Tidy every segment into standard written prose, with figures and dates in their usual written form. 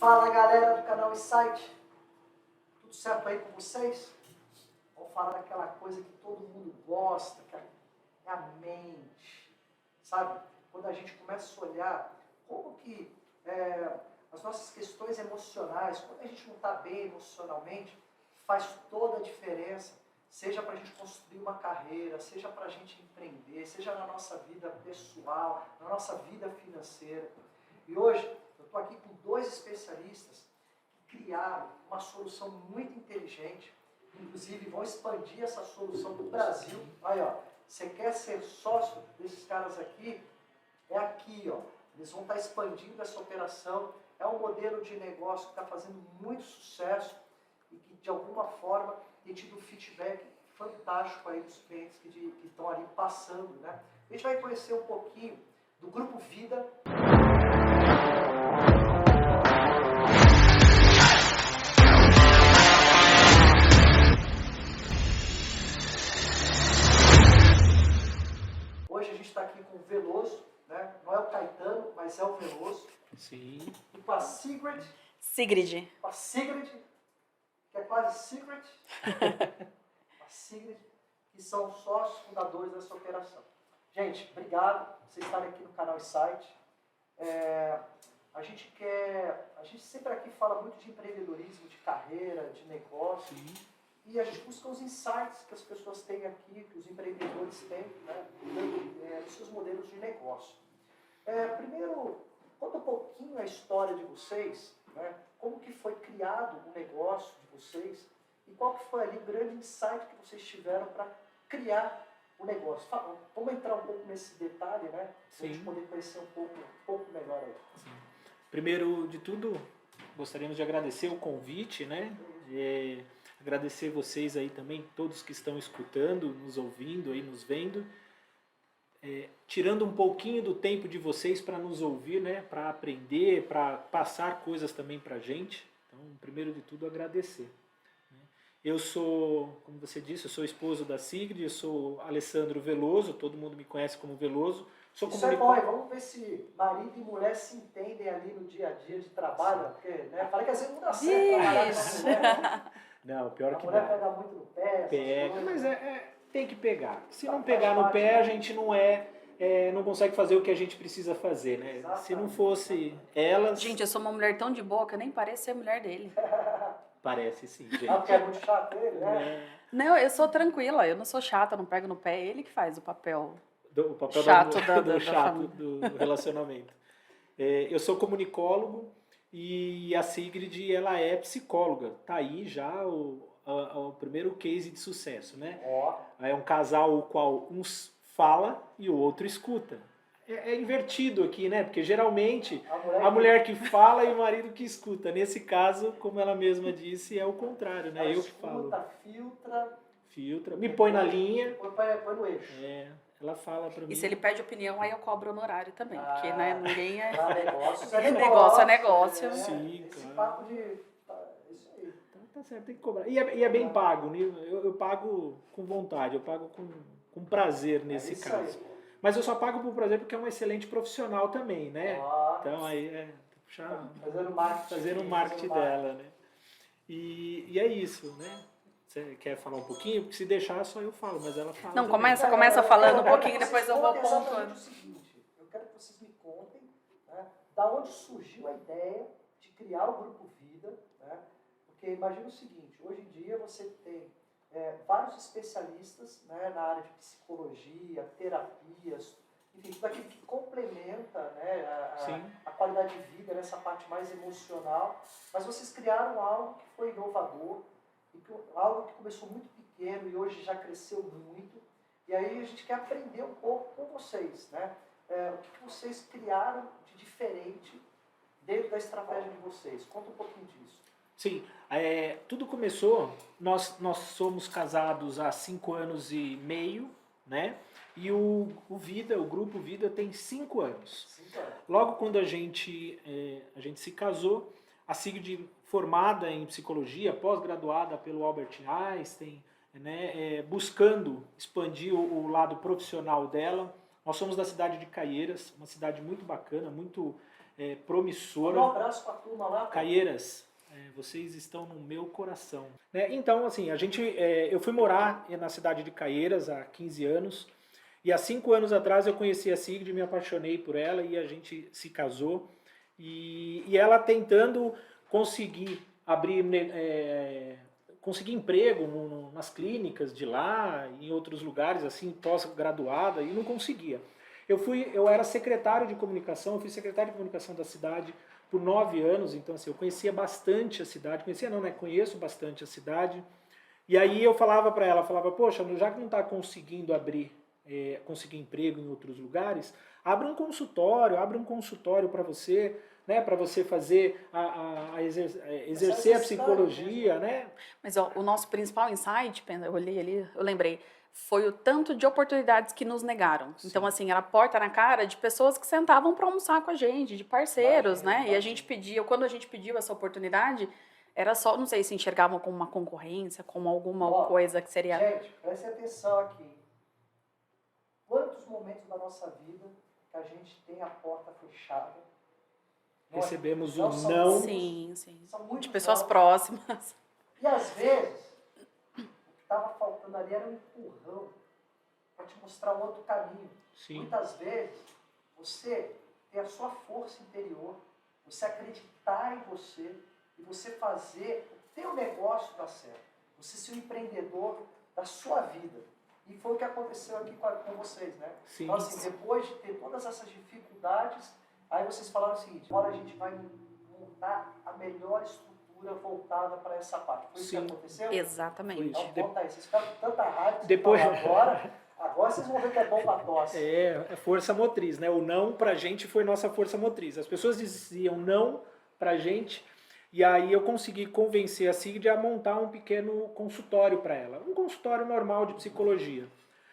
Fala galera do canal Insight, tudo certo aí com vocês? Vamos falar daquela coisa que todo mundo gosta, que é a mente, sabe? Quando a gente começa a olhar como que as nossas questões emocionais, quando a gente não está bem emocionalmente, faz toda a diferença, seja para a gente construir uma carreira, seja para a gente empreender, seja na nossa vida pessoal, na nossa vida financeira. E hoje eu estou aqui com dois especialistas que criaram uma solução muito inteligente, inclusive vão expandir essa solução para o Brasil. Aí, ó, você quer ser sócio desses caras aqui? É aqui, ó. Eles vão estar expandindo essa operação. É um modelo de negócio que está fazendo muito sucesso e que, de alguma forma, tem tido um feedback fantástico aí dos clientes que estão ali passando, né? A gente vai conhecer um pouquinho do Grupo Vida. Hoje a gente está aqui com o Veloso, né? Não é o Caetano, mas é o Veloso. Sim. E com a Sigrid. Sigrid. Com a Sigrid, que é quase Secret. A Sigrid, que são sócios fundadores dessa operação. Gente, obrigado por vocês estarem aqui no canal Insight. A gente sempre aqui fala muito de empreendedorismo, de carreira, de negócio. Sim. E a gente busca os insights que as pessoas têm aqui, que os empreendedores têm, né, nos seus modelos de negócio. Primeiro, conta um pouquinho a história de vocês, né, como que foi criado o negócio de vocês e qual que foi ali o grande insight que vocês tiveram para criar o negócio. Vamos entrar um pouco nesse detalhe, né, para a gente poder conhecer um pouco melhor aí. Sim. Primeiro de tudo, gostaríamos de agradecer o convite, né? Agradecer vocês aí também, todos que estão escutando, nos ouvindo, aí, nos vendo. Tirando um pouquinho do tempo de vocês para nos ouvir, né? Para aprender, para passar coisas também para a gente. Então, primeiro de tudo, agradecer. Eu sou, como você disse, eu sou esposo da Sigrid, eu sou Alessandro Veloso, todo mundo me conhece como Veloso. Isso é bom, vamos ver se marido e mulher se entendem ali no dia a dia de trabalho, porque, né, falei que às vezes não dá certo trabalhar com a mulher. Não, pior que dá. A mulher pega muito no pé, pega, mas tem que pegar. Se não pegar no pé, a gente não consegue fazer o que a gente precisa fazer, né? Exatamente. Se não fosse elas... Gente, eu sou uma mulher tão de boa que eu nem pareço ser a mulher dele. Parece sim, gente. Porque é muito chato ele, né? Não, eu sou tranquila, eu não sou chata, não pego no pé, é ele que faz o papel. O papel chato do relacionamento. Eu sou comunicólogo e a Sigrid, ela é psicóloga. Tá aí já o primeiro case de sucesso, né? É um casal o qual um fala e o outro escuta. É invertido aqui, né? Porque geralmente a mulher que fala e o marido que escuta. Nesse caso, como ela mesma disse, é o contrário, né? Eu que falo. Filtra, me põe na linha. Põe no eixo. Ela fala pra mim. E se ele pede opinião, aí eu cobro honorário também. Porque, né, ninguém é... Negócio é negócio. Sim, esse claro. papo de... Isso aí. Tá certo, tem que cobrar. E é bem pago, né? Eu pago com vontade, eu pago com prazer nesse caso. Aí. Mas eu só pago por prazer porque é um excelente profissional também, né? Então aí fazendo o marketing dela, né? E é isso, né? Você quer falar um pouquinho? Porque se deixar, só eu falo, mas ela fala. Não, também. começa falando um pouquinho, depois eu vou pontuando. O seguinte, eu quero que vocês me contem, né, da onde surgiu a ideia de criar o Grupo Vida, né? Porque imagina o seguinte, hoje em dia você tem vários especialistas, né, na área de psicologia, terapias, enfim, tudo aquilo que complementa, né, a qualidade de vida nessa parte mais emocional, mas vocês criaram algo que foi inovador, algo que começou muito pequeno e hoje já cresceu muito, e aí a gente quer aprender um pouco com vocês, né? O que vocês criaram de diferente dentro da estratégia de vocês? Conta um pouquinho disso. Sim, tudo começou, nós somos casados há 5 anos e meio, né? E o Grupo Vida tem 5 anos. 5 anos. Logo quando a gente se casou, a Sigrid, formada em psicologia, pós-graduada pelo Albert Einstein, né, buscando expandir o lado profissional dela. Nós somos da cidade de Caieiras, uma cidade muito bacana, muito é, Manda promissora. um abraço pra turma lá. Pô. Caieiras, vocês estão no meu coração. Né? Então, assim, eu fui morar na cidade de Caieiras há 15 anos. E há 5 anos atrás eu conheci a Sigrid, me apaixonei por ela e a gente se casou. E ela tentando conseguir abrir, conseguir emprego nas clínicas de lá, em outros lugares, assim, pós-graduada, e não conseguia. Eu era secretário de comunicação, eu fui secretário de comunicação da cidade por 9 anos, então assim, eu conhecia bastante a cidade, conhecia não, né? Conheço bastante a cidade. E aí eu falava para ela, falava, poxa, já que não está conseguindo conseguir emprego em outros lugares, abre um consultório para você, né, para você fazer exercer a psicologia, né? Mas ó, o nosso principal insight, Pena, eu olhei ali, eu lembrei, foi o tanto de oportunidades que nos negaram. Sim. Então, assim, era porta na cara de pessoas que sentavam para almoçar com a gente, de parceiros, né? E a gente pedia, quando a gente pediu essa oportunidade, era só, não sei se enxergavam como uma concorrência, como alguma coisa que seria... Gente, preste atenção aqui. Quantos momentos da nossa vida que a gente tem a porta fechada? Recebemos um Não, não. Sim, sim. São muitos De pessoas não. próximas. E às vezes, o que estava faltando ali era um empurrão para te mostrar um outro caminho. Sim. Muitas vezes, você ter a sua força interior, você acreditar em você e você fazer o teu negócio dar certo. Você ser o empreendedor da sua vida. E foi o que aconteceu aqui com vocês, né? Sim. Então, assim, depois de ter todas essas dificuldades, aí vocês falaram o seguinte, agora a gente vai montar a melhor estrutura voltada para essa parte. Foi isso que Sim. aconteceu? Exatamente. Então, conta aí. Vocês ficaram com tanta raiva que Depois- vocês falaram agora vocês vão ver que é bom para tosse. É força motriz, né? O não pra gente foi nossa força motriz. As pessoas diziam não pra gente, e aí eu consegui convencer a Sigrid a montar um pequeno consultório para ela. Um consultório normal de psicologia.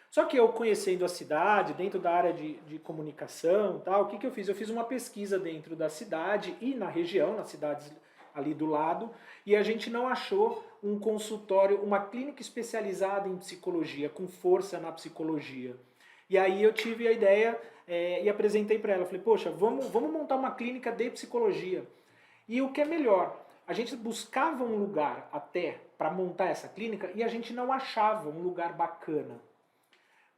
Só que eu conhecendo a cidade, dentro da área de comunicação, tal, o que eu fiz? Eu fiz uma pesquisa dentro da cidade e na região, nas cidades ali do lado, e a gente não achou um consultório, uma clínica especializada em psicologia, com força na psicologia. E aí eu tive a ideia e apresentei para ela. Falei, poxa, vamos montar uma clínica de psicologia. E o que é melhor, a gente buscava um lugar até para montar essa clínica e a gente não achava um lugar bacana.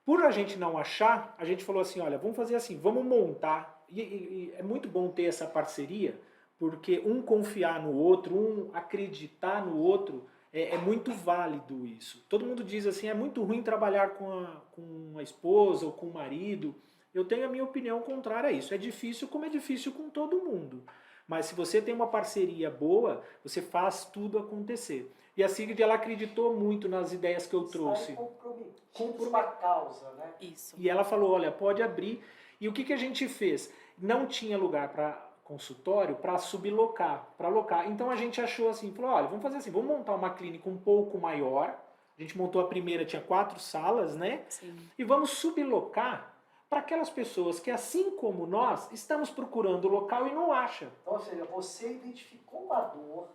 Por a gente não achar, a gente falou assim, olha, vamos fazer assim, vamos montar. E é muito bom ter essa parceria, porque um confiar no outro, um acreditar no outro, é muito válido isso. Todo mundo diz assim, é muito ruim trabalhar com a esposa ou com o marido. Eu tenho a minha opinião contrária a isso. É difícil como é difícil com todo mundo. Mas se você tem uma parceria boa, você faz tudo acontecer. E a Sigrid, ela acreditou muito nas ideias que eu trouxe. Comprometidos com a causa, né? Isso. E ela falou, olha, pode abrir. E o que a gente fez? Não tinha lugar para consultório para sublocar, para alocar. Então a gente achou assim, falou, olha, vamos fazer assim, vamos montar uma clínica um pouco maior. A gente montou a primeira, tinha 4 salas, né? Sim. E vamos sublocar para aquelas pessoas que, assim como nós, estamos procurando o local e não acham. Então, ou seja, você identificou uma dor,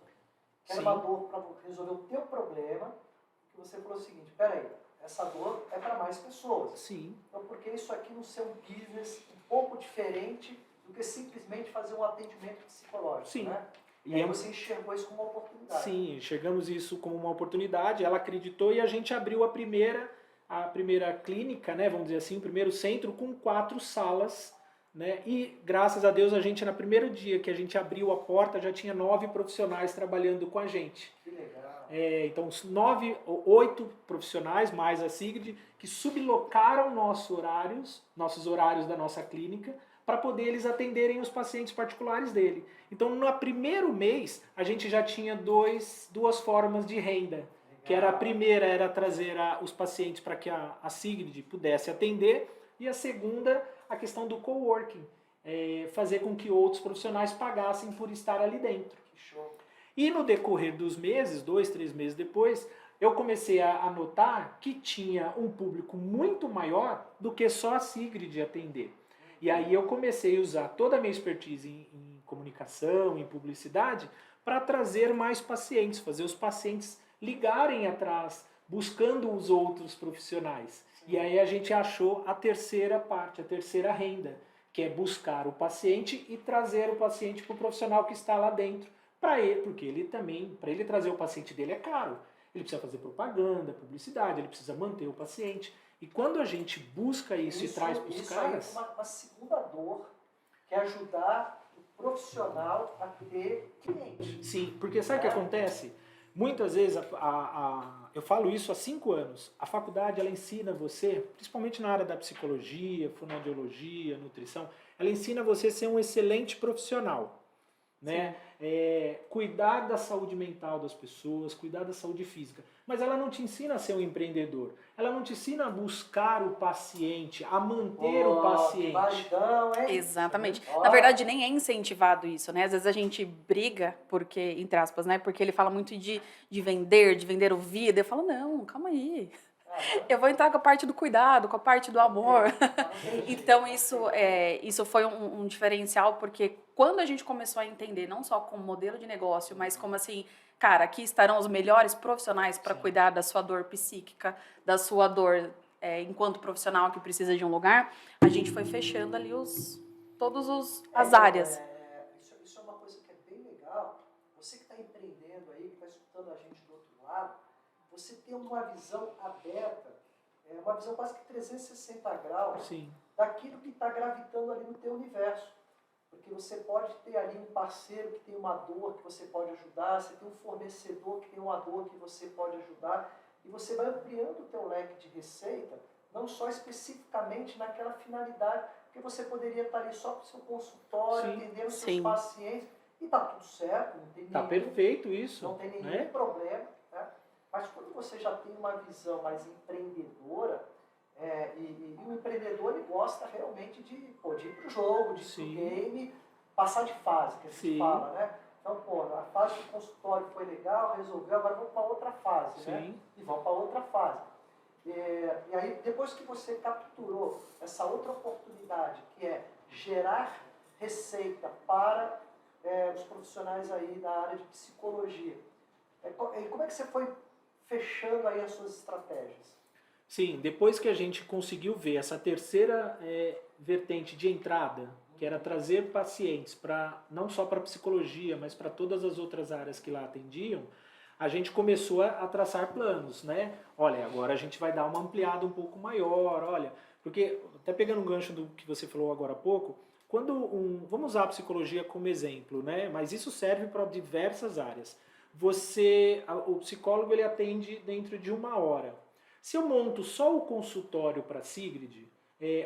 que era Sim. uma dor para resolver o teu problema, que você falou o seguinte, peraí, essa dor é para mais pessoas. Sim. Então, por que isso aqui não ser um business um pouco diferente do que simplesmente fazer um atendimento psicológico, Sim. né? E E aí é- você enxergou isso como uma oportunidade. Sim, chegamos isso como uma oportunidade, ela acreditou e a gente abriu a primeira clínica, né, vamos dizer assim, o primeiro centro com 4 salas, né, e graças a Deus a gente, no primeiro dia que a gente abriu a porta, já tinha 9 profissionais trabalhando com a gente. Que legal. Então, 8 profissionais, mais a Sigrid, que sublocaram nossos horários da nossa clínica, para poder eles atenderem os pacientes particulares dele. Então, no primeiro mês, a gente já tinha duas formas de renda. Que era a primeira era trazer os pacientes para que a Sigrid pudesse atender, e a segunda, a questão do coworking, fazer com que outros profissionais pagassem por estar ali dentro. Que show. E no decorrer dos meses, 2, 3 meses depois, eu comecei a notar que tinha um público muito maior do que só a Sigrid atender. E aí eu comecei a usar toda a minha expertise em comunicação, em publicidade, para trazer mais pacientes, fazer os pacientes ligarem atrás, buscando os outros profissionais. E aí a gente achou a terceira parte, a terceira renda, que é buscar o paciente e trazer o paciente para o profissional que está lá dentro, para ele, porque ele também, para ele trazer o paciente dele é caro. Ele precisa fazer propaganda, publicidade, ele precisa manter o paciente. E quando a gente busca isso e traz para os caras... Isso aí é uma segunda dor, que é ajudar o profissional a ter cliente. Sim, porque sabe o que acontece? Muitas vezes, eu falo isso há 5 anos, a faculdade ela ensina você, principalmente na área da psicologia, fonoaudiologia, nutrição, ela ensina você a ser um excelente profissional. Né? Cuidar da saúde mental das pessoas, cuidar da saúde física. Mas ela não te ensina a ser um empreendedor. Ela não te ensina a buscar o paciente, a manter o paciente. Maridão, hein? Exatamente. Na verdade, nem é incentivado isso, né? Às vezes a gente briga, porque, entre aspas, né? Porque ele fala muito de vender o vida. Eu falo, não, calma aí. Eu vou entrar com a parte do cuidado, com a parte do amor. Então, isso foi um diferencial, porque quando a gente começou a entender, não só como modelo de negócio, mas como assim, cara, aqui estarão os melhores profissionais para cuidar da sua dor psíquica, da sua dor enquanto profissional que precisa de um lugar, a gente foi fechando ali todas as áreas. Isso é uma coisa que é bem legal. Você que está empreendendo aí, que está escutando a gente do outro lado, você tem uma visão aberta, uma visão quase que 360 graus daquilo que está gravitando ali no teu universo. Porque você pode ter ali um parceiro que tem uma dor que você pode ajudar, você tem um fornecedor que tem uma dor que você pode ajudar, e você vai ampliando o teu leque de receita, não só especificamente naquela finalidade, porque você poderia estar ali só para o seu consultório, atendendo os seus pacientes, e está tudo certo, não tem Tá perfeito isso. Não tem nenhum problema, né? Mas quando você já tem uma visão mais empreendedora, e o empreendedor ele gosta realmente de ir para o jogo, de ir para o game, passar de fase, que a gente fala, né? Então, a fase do consultório foi legal, resolveu, agora vamos para outra fase, né? E vamos para outra fase. E aí, depois que você capturou essa outra oportunidade, que é gerar receita para os profissionais aí da área de psicologia, como é que você foi fechando aí as suas estratégias? Sim, depois que a gente conseguiu ver essa terceira vertente de entrada, que era trazer pacientes não só para psicologia, mas para todas as outras áreas que lá atendiam, a gente começou a traçar planos, né? Olha, agora a gente vai dar uma ampliada um pouco maior, olha, porque, até pegando um gancho do que você falou agora há pouco, vamos usar a psicologia como exemplo, né? Mas isso serve para diversas áreas. O psicólogo ele atende dentro de 1 hora. Se eu monto só o consultório para a Sigrid,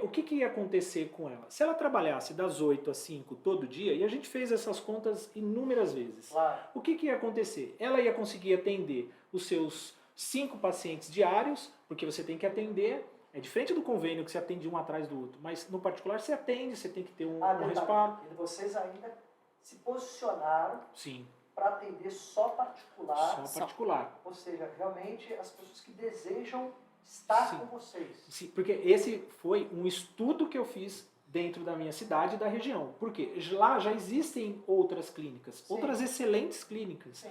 o que ia acontecer com ela? Se ela trabalhasse das 8 às 5 todo dia, e a gente fez essas contas inúmeras vezes, o que ia acontecer? Ela ia conseguir atender os seus 5 pacientes diários, porque você tem que atender, é diferente do convênio que você atende um atrás do outro, mas no particular você atende, você tem que ter um respaldo. E vocês ainda se posicionaram Sim. para atender só particular. Só particular. Ou seja, realmente as pessoas que desejam estar com vocês. Sim, porque esse foi um estudo que eu fiz dentro da minha cidade e da região. Porque lá já existem outras clínicas, outras excelentes clínicas.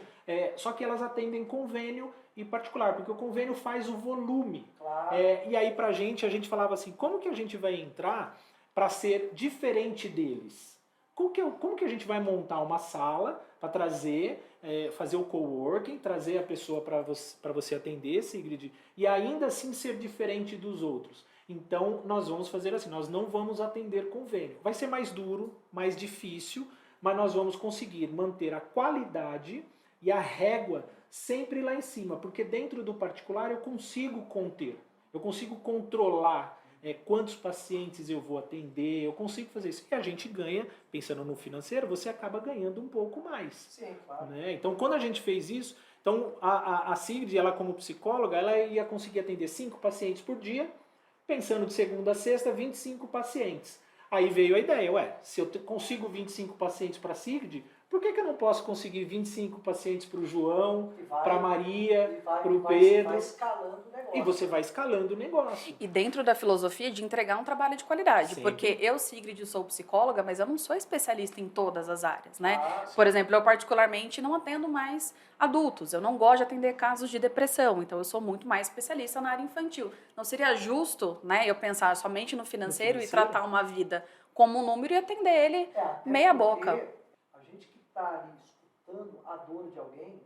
Só que elas atendem convênio e particular, porque o convênio faz o volume. Claro. E aí a gente falava assim, como que a gente vai entrar para ser diferente deles? Como que a gente vai montar uma sala para trazer, fazer o coworking, trazer a pessoa para você atender, Sigrid, e ainda assim ser diferente dos outros? Então, nós vamos fazer assim, nós não vamos atender convênio. Vai ser mais duro, mais difícil, mas nós vamos conseguir manter a qualidade e a régua sempre lá em cima, porque dentro do particular eu consigo conter, eu consigo controlar quantos pacientes eu vou atender, eu consigo fazer isso. E a gente ganha, pensando no financeiro, você acaba ganhando um pouco mais. Sim, claro. Né? Então, quando a gente fez isso, então a Sigrid, ela como psicóloga, ela ia conseguir atender 5 pacientes por dia, pensando de segunda a sexta, 25 pacientes. Aí veio a ideia, se eu consigo 25 pacientes para a Sigrid, Por que eu não posso conseguir 25 pacientes para o João, E vai- para a Maria, e vai- para o vai- Pedro? vai escalando o negócio. E você vai escalando o negócio. E dentro da filosofia de entregar um trabalho de qualidade. Sempre. Porque eu, Sigrid, sou psicóloga, mas eu não sou especialista em todas as áreas, né? Ah, Por exemplo, eu particularmente não atendo mais adultos. Eu não gosto de atender casos de depressão. Então, eu sou muito mais especialista na área infantil. Não seria justo, né, eu pensar somente no financeiro e tratar uma vida como um número e atender ele até meia porque boca. A gente que está ali escutando a dor de alguém,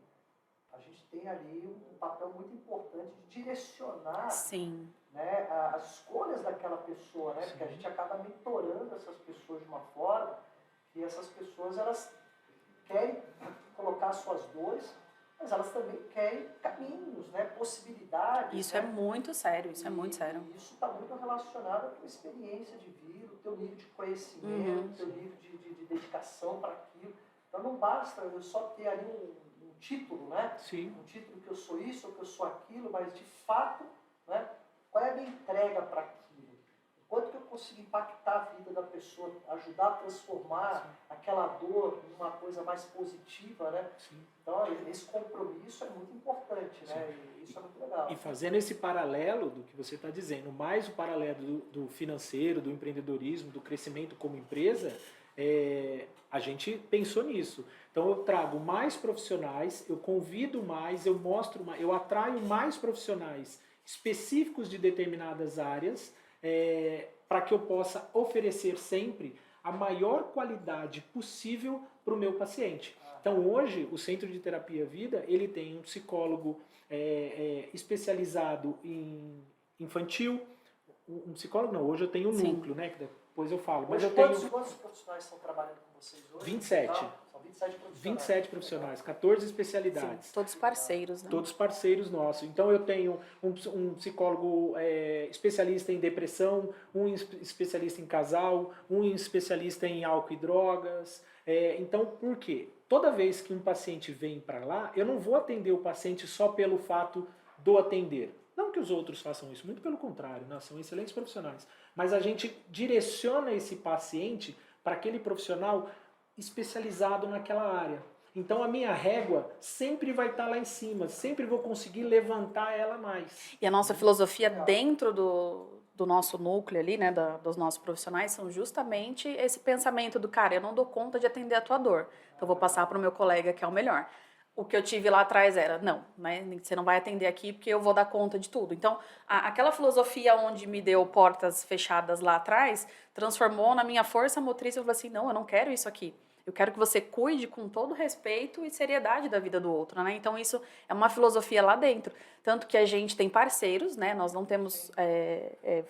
a gente tem ali um papel muito importante de direcionar, Sim. né, as escolhas daquela pessoa, né? Porque a gente acaba mentorando essas pessoas de uma forma que essas pessoas elas querem colocar suas dores, mas elas também querem caminhos, né, possibilidades. Isso né? é muito sério, isso é muito sério. E isso está muito relacionado à tua experiência de vida, o teu nível de conhecimento, o teu nível de dedicação para aquilo. Então não basta eu só ter ali um título, né? Sim. Um título que eu sou isso ou que eu sou aquilo, mas de fato, né, qual é a minha entrega para aquilo? O quanto que eu consigo impactar a vida da pessoa, ajudar a transformar aquela dor numa coisa mais positiva, né? Sim. Então, esse compromisso é muito importante, né? E isso é muito legal. E fazendo esse paralelo do que você está dizendo, mais o paralelo do financeiro, do empreendedorismo, do crescimento como empresa, a gente pensou nisso. Então eu trago mais profissionais, eu convido mais, eu mostro mais, eu atraio mais profissionais específicos de determinadas áreas, para que eu possa oferecer sempre a maior qualidade possível para o meu paciente. Então hoje o Centro de Terapia Vida ele tem um psicólogo especializado em infantil, um psicólogo não, hoje eu tenho um Sim. núcleo, né, que depois eu falo, mas Hoje, eu tenho quantos profissionais estão trabalhando com vocês hoje? 27. Então, são 27 profissionais. 27 profissionais, 14 Sim, especialidades. todos parceiros, né? Todos parceiros nossos. Então eu tenho um psicólogo especialista em depressão, um especialista em casal, um especialista em álcool e drogas. Então, por quê? Toda vez que um paciente vem para lá, eu não vou atender o paciente só pelo fato do atender. Não que os outros façam isso, muito pelo contrário, né? São excelentes profissionais. Mas a gente direciona esse paciente para aquele profissional especializado naquela área. Então a minha régua sempre vai estar lá em cima, sempre vou conseguir levantar ela mais. E a nossa filosofia dentro do nosso núcleo ali, né, dos nossos profissionais, são justamente esse pensamento do cara, eu não dou conta de atender a tua dor, então eu vou passar para o meu colega que é o melhor. O que eu tive lá atrás era, não, né, você não vai atender aqui porque eu vou dar conta de tudo. Então, aquela filosofia onde me deu portas fechadas lá atrás, transformou na minha força motriz, eu falei assim, não, eu não quero isso aqui. Eu quero que você cuide com todo respeito e seriedade da vida do outro, né? Então, isso é uma filosofia lá dentro. Tanto que a gente tem parceiros, né? Nós não temos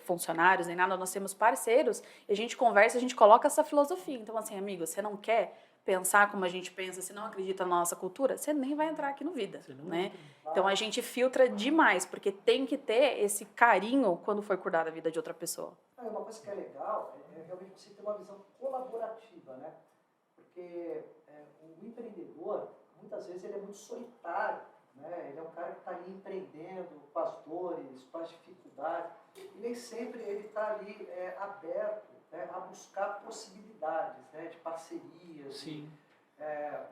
funcionários nem nada, nós temos parceiros. E a gente conversa, a gente coloca essa filosofia. Então, assim, amigo, você não quer pensar como a gente pensa, se não acredita na nossa cultura, você nem vai entrar aqui no Vida, né? Então, a gente filtra demais, porque tem que ter esse carinho quando for cuidar da vida de outra pessoa. Uma coisa que é legal é realmente você ter uma visão colaborativa, né? Porque o empreendedor, muitas vezes, ele é muito solitário, né? Ele é um cara que está ali empreendendo com as dores, com as dificuldades, e nem sempre ele está ali aberto, né, a buscar possibilidades, né, de parcerias. Sim.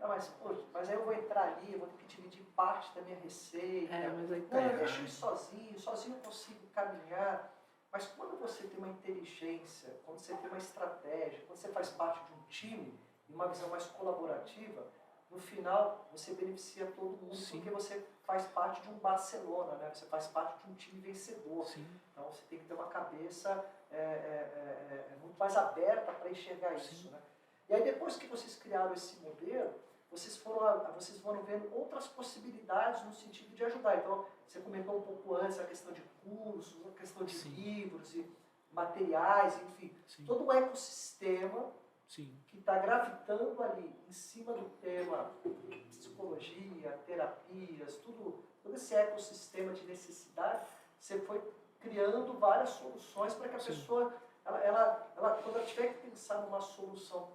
Não, mas aí eu vou entrar ali, eu vou ter que dividir parte da minha receita. Mas aí Não, eu deixo isso sozinho eu consigo caminhar. Mas quando você tem uma inteligência, quando você tem uma estratégia, quando você faz parte de um time, e uma visão mais colaborativa, no final você beneficia todo mundo. Sim. Porque você faz parte de um Barcelona, né? Você faz parte de um time vencedor. Sim. Então você tem que ter uma cabeça muito mais aberta para enxergar isso. Né? E aí depois que vocês criaram esse modelo, vocês foram vendo outras possibilidades no sentido de ajudar. Então você comentou um pouco antes a questão de cursos, a questão de livros e materiais, enfim, todo um ecossistema que está gravitando ali em cima do tema psicologia, terapias, todo esse ecossistema de necessidade, você foi criando várias soluções para que a pessoa, quando ela tiver que pensar numa solução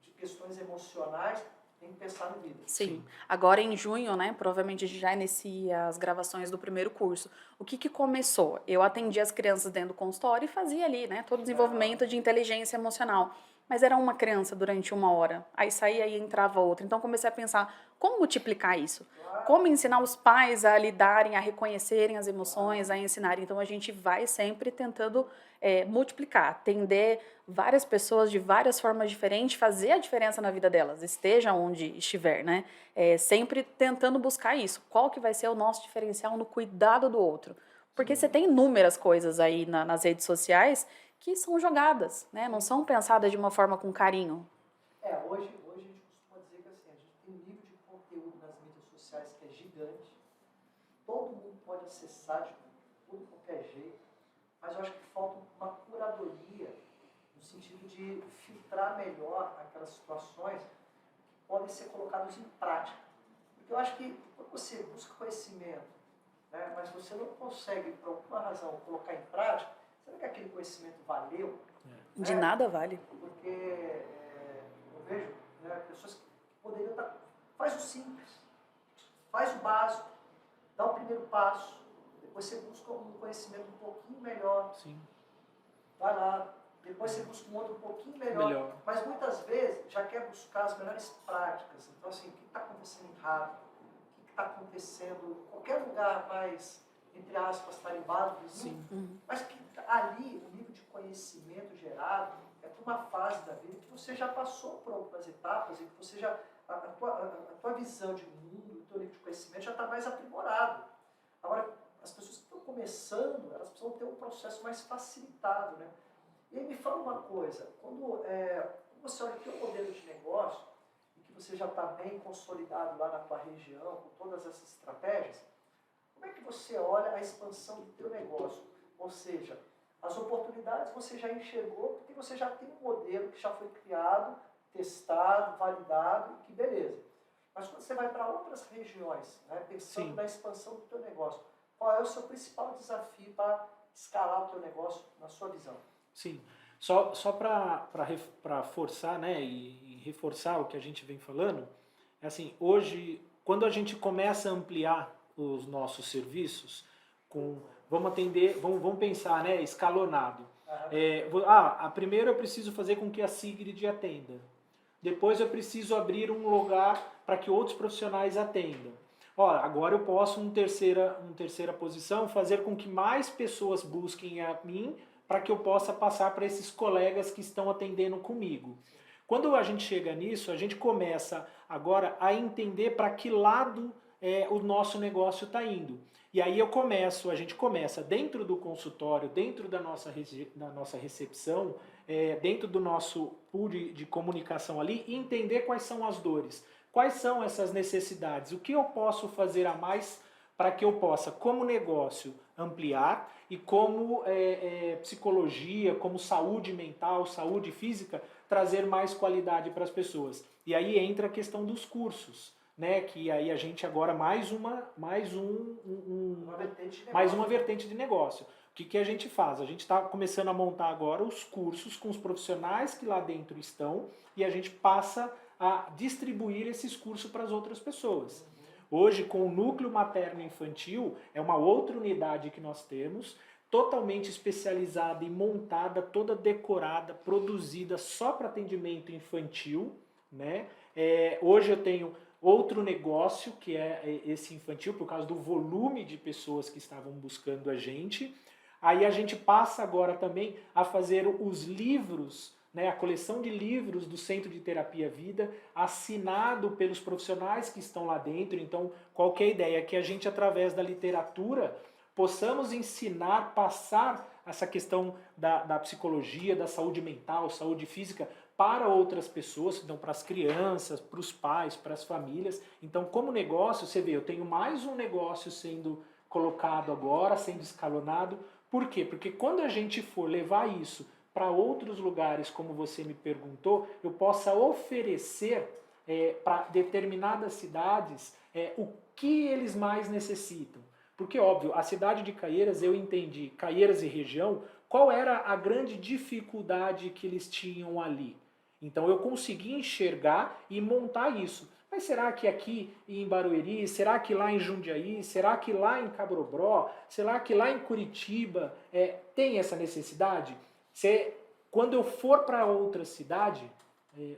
de questões emocionais, tem que pensar no Vida. Sim. Agora em junho, né, provavelmente a gente já inicia as gravações do primeiro curso. O que começou? Eu atendia as crianças dentro do consultório e fazia ali, né, todo o desenvolvimento de inteligência emocional. mas era uma criança durante 1 hora. Aí saía e entrava outra. Então comecei a pensar, como multiplicar isso? Como ensinar os pais a lidarem, a reconhecerem as emoções, a ensinarem. Então a gente vai sempre tentando multiplicar, atender várias pessoas de várias formas diferentes, fazer a diferença na vida delas, esteja onde estiver, né? Sempre tentando buscar isso. Qual que vai ser o nosso diferencial no cuidado do outro? Porque você tem inúmeras coisas aí nas redes sociais que são jogadas, né? Não são pensadas de uma forma com carinho. Hoje a gente costuma dizer que assim, a gente tem um nível de conteúdo nas mídias sociais que é gigante, todo mundo pode acessar de tudo qualquer jeito, mas eu acho que falta uma curadoria no sentido de filtrar melhor aquelas situações que podem ser colocadas em prática. Porque eu acho que quando você busca conhecimento, né, mas você não consegue, por alguma razão, colocar em prática, será que aquele conhecimento valeu? De nada vale. Porque eu vejo, né, pessoas que poderiam estar... Faz o simples, faz o básico, dá o primeiro passo, depois você busca um conhecimento um pouquinho melhor. Sim. Vai lá, depois você busca um outro um pouquinho melhor. Mas muitas vezes já quer buscar as melhores práticas. Então, assim, o que está acontecendo errado? O que está acontecendo? Qualquer lugar mais, entre aspas, tarimbado, mas que ali o nível de conhecimento gerado é para uma fase da vida que você já passou por algumas etapas e que você já, a tua visão de mundo, o teu nível de conhecimento já está mais aprimorado. Agora, as pessoas que estão começando, elas precisam ter um processo mais facilitado, né? E aí me fala uma coisa, quando você olha o teu modelo de negócio e que você já está bem consolidado lá na tua região, com todas essas estratégias, como é que você olha a expansão do teu negócio? Ou seja, as oportunidades você já enxergou porque você já tem um modelo que já foi criado, testado, validado, que beleza. Mas quando você vai para outras regiões, né, pensando na expansão do teu negócio, qual é o seu principal desafio para escalar o teu negócio na sua visão? Sim, só para forçar, né, e reforçar o que a gente vem falando, é assim, hoje, quando a gente começa a ampliar os nossos serviços, vamos pensar, né, escalonado. Primeiro eu preciso fazer com que a Sigrid atenda. Depois eu preciso abrir um lugar para que outros profissionais atendam. Agora eu posso, em terceira posição, fazer com que mais pessoas busquem a mim para que eu possa passar para esses colegas que estão atendendo comigo. Quando a gente chega nisso, a gente começa agora a entender para que lado o nosso negócio está indo. E aí a gente começa dentro do consultório, dentro da nossa recepção, dentro do nosso pool de comunicação ali, e entender quais são as dores, quais são essas necessidades, o que eu posso fazer a mais para que eu possa, como negócio, ampliar e como psicologia, como saúde mental, saúde física, trazer mais qualidade para as pessoas. E aí entra a questão dos cursos, né? Que aí a gente agora mais uma vertente de negócio. O que a gente faz? A gente está começando a montar agora os cursos com os profissionais que lá dentro estão e a gente passa a distribuir esses cursos para as outras pessoas. Hoje, com o núcleo materno-infantil, é uma outra unidade que nós temos, totalmente especializada e montada, toda decorada, produzida só para atendimento infantil, né? Hoje eu tenho outro negócio, que é esse infantil, por causa do volume de pessoas que estavam buscando a gente. Aí a gente passa agora também a fazer os livros, né, a coleção de livros do Centro de Terapia Vida, assinado pelos profissionais que estão lá dentro. Então, qual que é a ideia? É que a gente, através da literatura, possamos ensinar, passar essa questão da psicologia, da saúde mental, saúde física, para outras pessoas, então para as crianças, para os pais, para as famílias. Então, como negócio, você vê, eu tenho mais um negócio sendo colocado agora, sendo escalonado. Por quê? Porque quando a gente for levar isso para outros lugares, como você me perguntou, eu possa oferecer para determinadas cidades o que eles mais necessitam. Porque, óbvio, a cidade de Caieiras, eu entendi, Caieiras e região, qual era a grande dificuldade que eles tinham ali. Então eu consegui enxergar e montar isso. Mas será que aqui em Barueri, será que lá em Jundiaí, será que lá em Cabrobó, será que lá em Curitiba tem essa necessidade? Você quando eu for para outra cidade,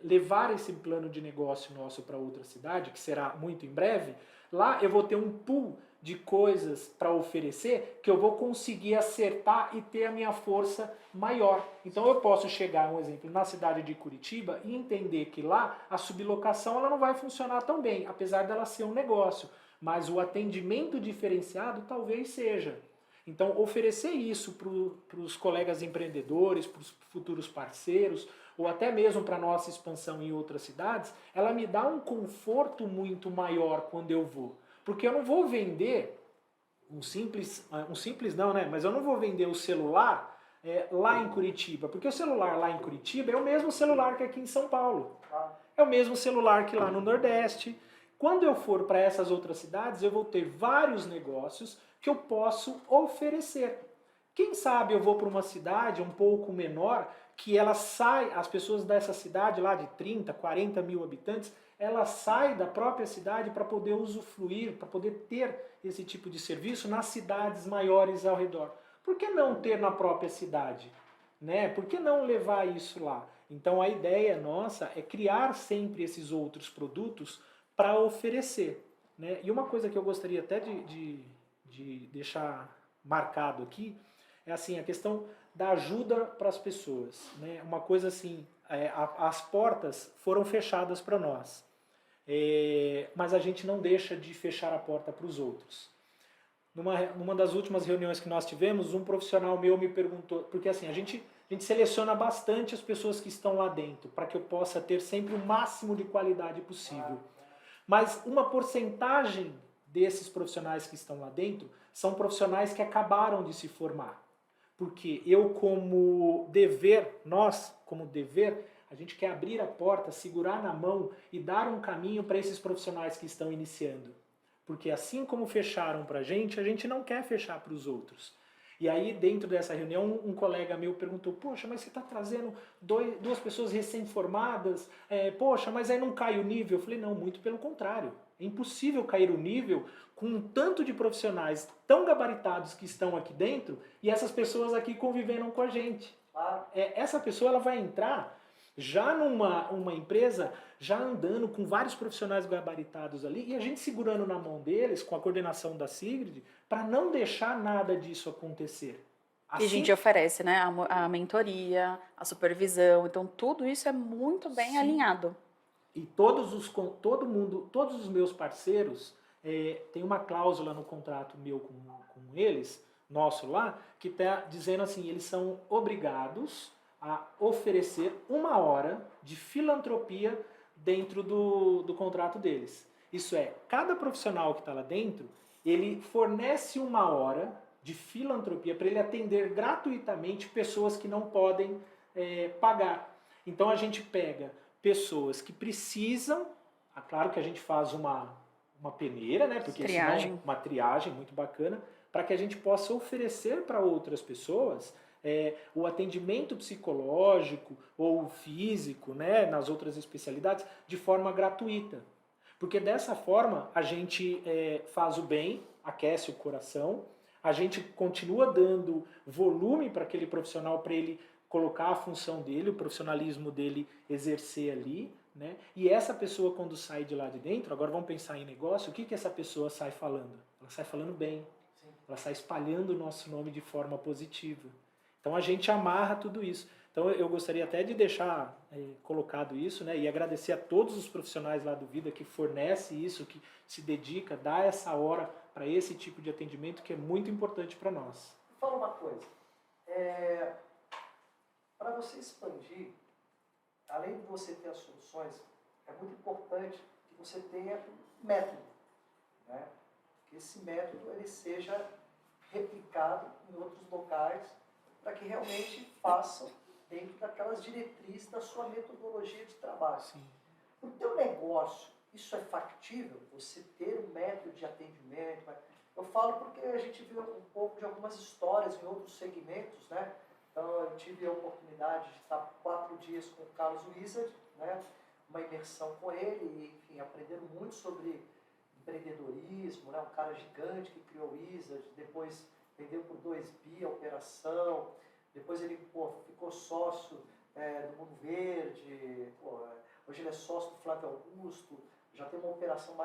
levar esse plano de negócio nosso para outra cidade, que será muito em breve, lá eu vou ter um pool de coisas para oferecer que eu vou conseguir acertar e ter a minha força maior. Então eu posso chegar, um exemplo, na cidade de Curitiba e entender que lá a sublocação ela não vai funcionar tão bem, apesar dela ser um negócio, mas o atendimento diferenciado talvez seja. Então oferecer isso para os colegas empreendedores, para os futuros parceiros, ou até mesmo para a nossa expansão em outras cidades, ela me dá um conforto muito maior quando eu vou. Porque eu não vou vender um simples não, né? Mas eu não vou vender o celular lá em Curitiba, porque o celular lá em Curitiba é o mesmo celular que aqui em São Paulo. É o mesmo celular que lá no Nordeste. Quando eu for para essas outras cidades, eu vou ter vários negócios que eu posso oferecer. Quem sabe eu vou para uma cidade um pouco menor, que ela sai, as pessoas dessa cidade lá de 30, 40 mil habitantes, ela sai da própria cidade para poder usufruir, para poder ter esse tipo de serviço nas cidades maiores ao redor. Por que não ter na própria cidade? Né? Por que não levar isso lá? Então a ideia nossa é criar sempre esses outros produtos para oferecer. Né? E uma coisa que eu gostaria até de deixar marcado aqui é assim, a questão da ajuda para as pessoas. Né? Uma coisa assim, as portas foram fechadas para nós, mas a gente não deixa de fechar a porta para os outros. Numa das últimas reuniões que nós tivemos, um profissional meu me perguntou, porque assim, a gente seleciona bastante as pessoas que estão lá dentro, para que eu possa ter sempre o máximo de qualidade possível. Mas uma porcentagem desses profissionais que estão lá dentro são profissionais que acabaram de se formar. Porque nós, como dever, a gente quer abrir a porta, segurar na mão e dar um caminho para esses profissionais que estão iniciando. Porque assim como fecharam para a gente não quer fechar para os outros. E aí, dentro dessa reunião, um colega meu perguntou, poxa, mas você está trazendo duas pessoas recém-formadas, poxa, mas aí não cai o nível? Eu falei, não, muito pelo contrário. É impossível cair o nível com um tanto de profissionais tão gabaritados que estão aqui dentro e essas pessoas aqui conviveram com a gente. Essa pessoa ela vai entrar já numa empresa, já andando com vários profissionais gabaritados ali, e a gente segurando na mão deles, com a coordenação da Sigrid, para não deixar nada disso acontecer. E a gente oferece, né, a mentoria, a supervisão, então tudo isso é muito bem alinhado. E todos os meus parceiros, tem uma cláusula no contrato meu com eles, nosso lá, que está dizendo assim, eles são obrigados a oferecer 1 hora de filantropia dentro do contrato deles. Isso é, cada profissional que está lá dentro, ele fornece 1 hora de filantropia para ele atender gratuitamente pessoas que não podem pagar. Então a gente pega pessoas que precisam, claro que a gente faz uma peneira, né? Porque senão uma triagem muito bacana, para que a gente possa oferecer para outras pessoas o atendimento psicológico ou físico, né, nas outras especialidades, de forma gratuita. Porque dessa forma a gente faz o bem, aquece o coração, a gente continua dando volume para aquele profissional, para ele colocar a função dele, o profissionalismo dele exercer ali, né? E essa pessoa, quando sai de lá de dentro, agora vamos pensar em negócio, o que essa pessoa sai falando? Ela sai falando bem, ela sai espalhando o nosso nome de forma positiva. Então a gente amarra tudo isso. Então eu gostaria até de deixar colocado isso, né, e agradecer a todos os profissionais lá do Vida que fornece isso, que se dedica, dá essa hora para esse tipo de atendimento que é muito importante para nós. Fala uma coisa, para você expandir, além de você ter as soluções, é muito importante que você tenha um método, né? Que esse método ele seja replicado em outros locais para que realmente façam dentro daquelas diretrizes da sua metodologia de trabalho. Sim. O teu negócio, isso é factível? Você ter um método de atendimento? Eu falo porque a gente viu um pouco de algumas histórias em outros segmentos, né? Então eu tive a oportunidade de estar 4 dias com o Carlos Wizard, né? Uma imersão com ele e, enfim, aprendendo muito sobre empreendedorismo, né? Um cara gigante que criou o Wizard, depois vendeu por 2 bi a operação, depois ele ficou sócio do Mundo Verde, hoje ele é sócio do Flávio Augusto, já tem uma operação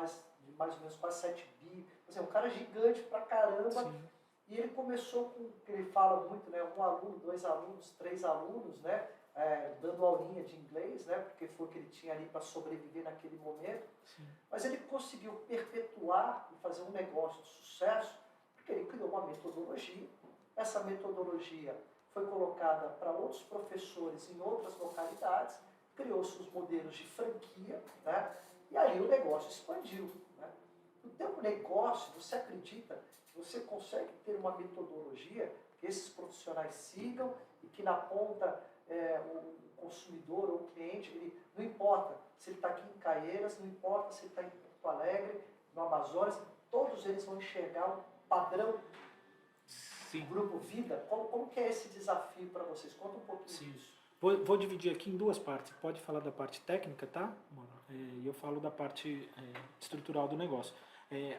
de mais ou menos quase 7 bi. É um cara gigante pra caramba. Sim. E ele começou com, que ele fala muito, né, 1 aluno, 2 alunos, 3 alunos, né, dando aulinha de inglês, né, porque foi o que ele tinha ali para sobreviver naquele momento. Sim. Mas ele conseguiu perpetuar e fazer um negócio de sucesso, porque ele criou uma metodologia. Essa metodologia foi colocada para outros professores em outras localidades, criou-se os modelos de franquia, né, e aí o negócio expandiu. Né. No teu negócio, você acredita que você consegue ter uma metodologia que esses profissionais sigam e que na ponta o consumidor ou o cliente, ele, não importa se ele está aqui em Caieiras, não importa se ele está em Porto Alegre, no Amazonas, todos eles vão enxergar um padrão. Sim. Grupo Vida. Como que é esse desafio para vocês? Conta um pouquinho disso. Vou dividir aqui em 2 partes. Pode falar da parte técnica, tá? E eu falo da parte estrutural do negócio.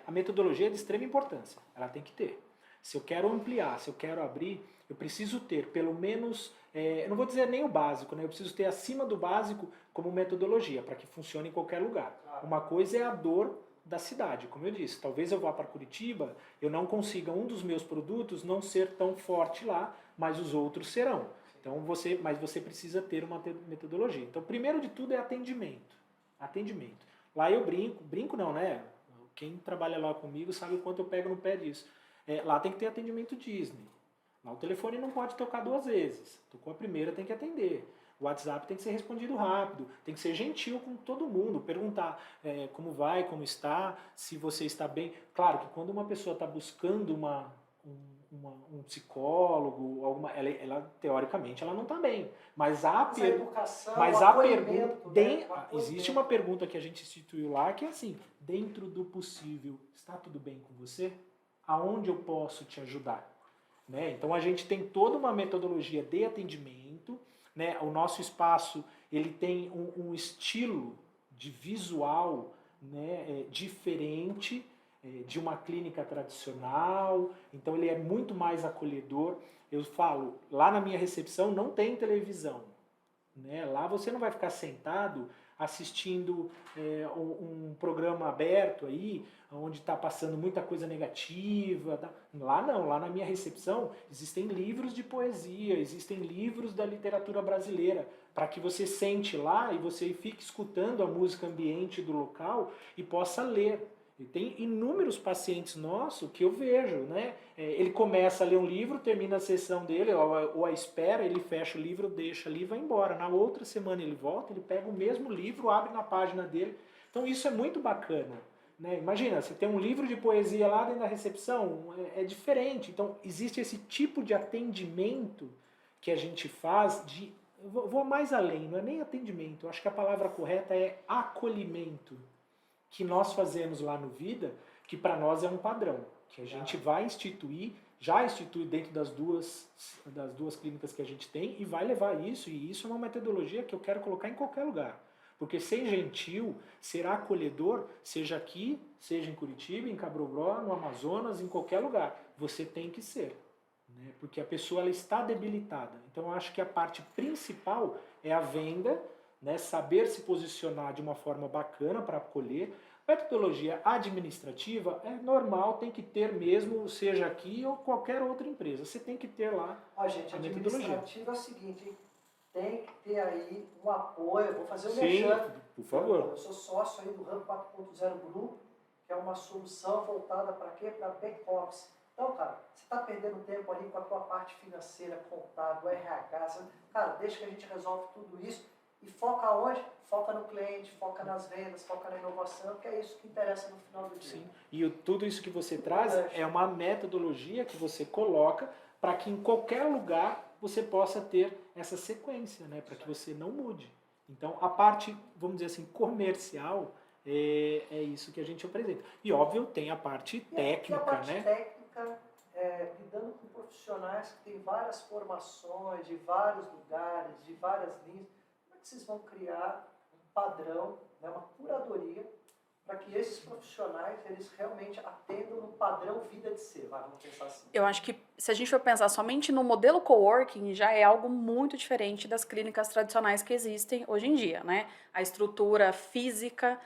A metodologia é de extrema importância. Ela tem que ter. Se eu quero ampliar, se eu quero abrir, eu preciso ter pelo menos, eu não vou dizer nem o básico, né? Eu preciso ter acima do básico como metodologia, para que funcione em qualquer lugar. Uma coisa é a dor da cidade, como eu disse. Talvez eu vá para Curitiba, eu não consiga um dos meus produtos não ser tão forte lá, mas os outros serão. Então mas você precisa ter uma metodologia. Então, primeiro de tudo é atendimento. Atendimento. Lá eu brinco não, né? Quem trabalha lá comigo sabe o quanto eu pego no pé disso. Lá tem que ter atendimento Disney. Lá o telefone não pode tocar 2 vezes. Tocou a primeira, tem que atender. O WhatsApp tem que ser respondido rápido, tem que ser gentil com todo mundo, perguntar como vai, como está, se você está bem. Claro que quando uma pessoa está buscando um psicólogo, ela teoricamente ela não está bem. Mas existe uma pergunta que a gente instituiu lá que é assim, dentro do possível, está tudo bem com você? Aonde eu posso te ajudar? Né? Então a gente tem toda uma metodologia de atendimento, né? O nosso espaço ele tem um estilo de visual, né, diferente de uma clínica tradicional, então ele é muito mais acolhedor. Eu falo, lá na minha recepção não tem televisão, né? Lá você não vai ficar sentado assistindo um programa aberto aí, onde está passando muita coisa negativa. Tá? Lá não, lá na minha recepção existem livros de poesia, existem livros da literatura brasileira, para que você sente lá e você fique escutando a música ambiente do local e possa ler. E tem inúmeros pacientes nossos que eu vejo, né? Ele começa a ler um livro, termina a sessão dele, ou a espera, ele fecha o livro, deixa ali e vai embora. Na outra semana ele volta, ele pega o mesmo livro, abre na página dele. Então isso é muito bacana. Né? Imagina, você tem um livro de poesia lá dentro da recepção, é diferente. Então existe esse tipo de atendimento que a gente faz de... Eu vou mais além, não é nem atendimento, eu acho que a palavra correta é acolhimento. Que nós fazemos lá no Vida, que para nós é um padrão, que a gente vai instituir, já institui dentro das duas clínicas que a gente tem e vai levar isso, e isso é uma metodologia que eu quero colocar em qualquer lugar. Porque ser gentil, ser acolhedor, seja aqui, seja em Curitiba, em Cabrobró, no Amazonas, em qualquer lugar, você tem que ser. Né? Porque a pessoa ela está debilitada. Então eu acho que a parte principal é a venda, né, saber se posicionar de uma forma bacana para acolher. Metodologia administrativa é normal, tem que ter mesmo, seja aqui ou qualquer outra empresa. Você tem que ter lá gente, a metodologia. Administrativa é o seguinte, hein? Tem que ter aí um apoio. Eu vou fazer o merchan. Por favor. Eu sou sócio aí do RAM 4.0 Group, que é uma solução voltada para quê? Para back-office. Então, cara, você está perdendo tempo ali com a tua parte financeira, contábil, RH. Cara, deixa que a gente resolve tudo isso. E foca onde? Foca no cliente, foca nas vendas, foca na inovação, que é isso que interessa no final do dia. Sim. E tudo isso que você traz é uma metodologia que você coloca para que em qualquer lugar você possa ter essa sequência, né? Para que você não mude. Então, a parte, vamos dizer assim, comercial é isso que a gente apresenta. E, óbvio, tem a parte técnica, a parte né? Técnica, lidando com profissionais que têm várias formações, de vários lugares, de várias linhas. Vocês vão criar um padrão, né, uma curadoria, para que esses profissionais eles realmente atendam no padrão vida de ser, vamos pensar assim. Eu acho que se a gente for pensar somente no modelo coworking, já é algo muito diferente das clínicas tradicionais que existem hoje em dia, né? A estrutura física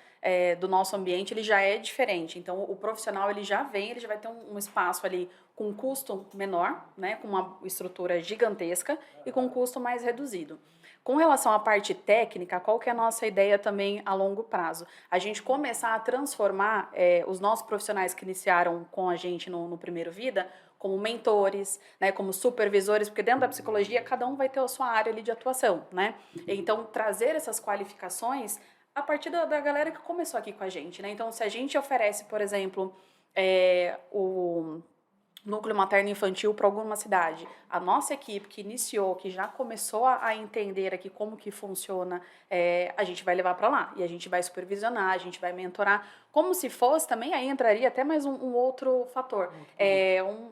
do nosso ambiente, ele já é diferente. Então, o profissional, ele já vai ter um espaço ali com um custo menor, né? Com uma estrutura gigantesca e com um custo mais reduzido. Com relação à parte técnica, qual que é a nossa ideia também a longo prazo? A gente começar a transformar os nossos profissionais que iniciaram com a gente no Primeiro Vida como mentores, né, como supervisores, porque dentro da psicologia cada um vai ter a sua área ali de atuação, né? Então, trazer essas qualificações a partir da galera que começou aqui com a gente, né? Então, se a gente oferece, por exemplo, o núcleo materno infantil para alguma cidade. A nossa equipe que iniciou, que já começou a entender aqui como que funciona, a gente vai levar para lá e a gente vai supervisionar, a gente vai mentorar, como se fosse também, aí entraria até mais um outro fator,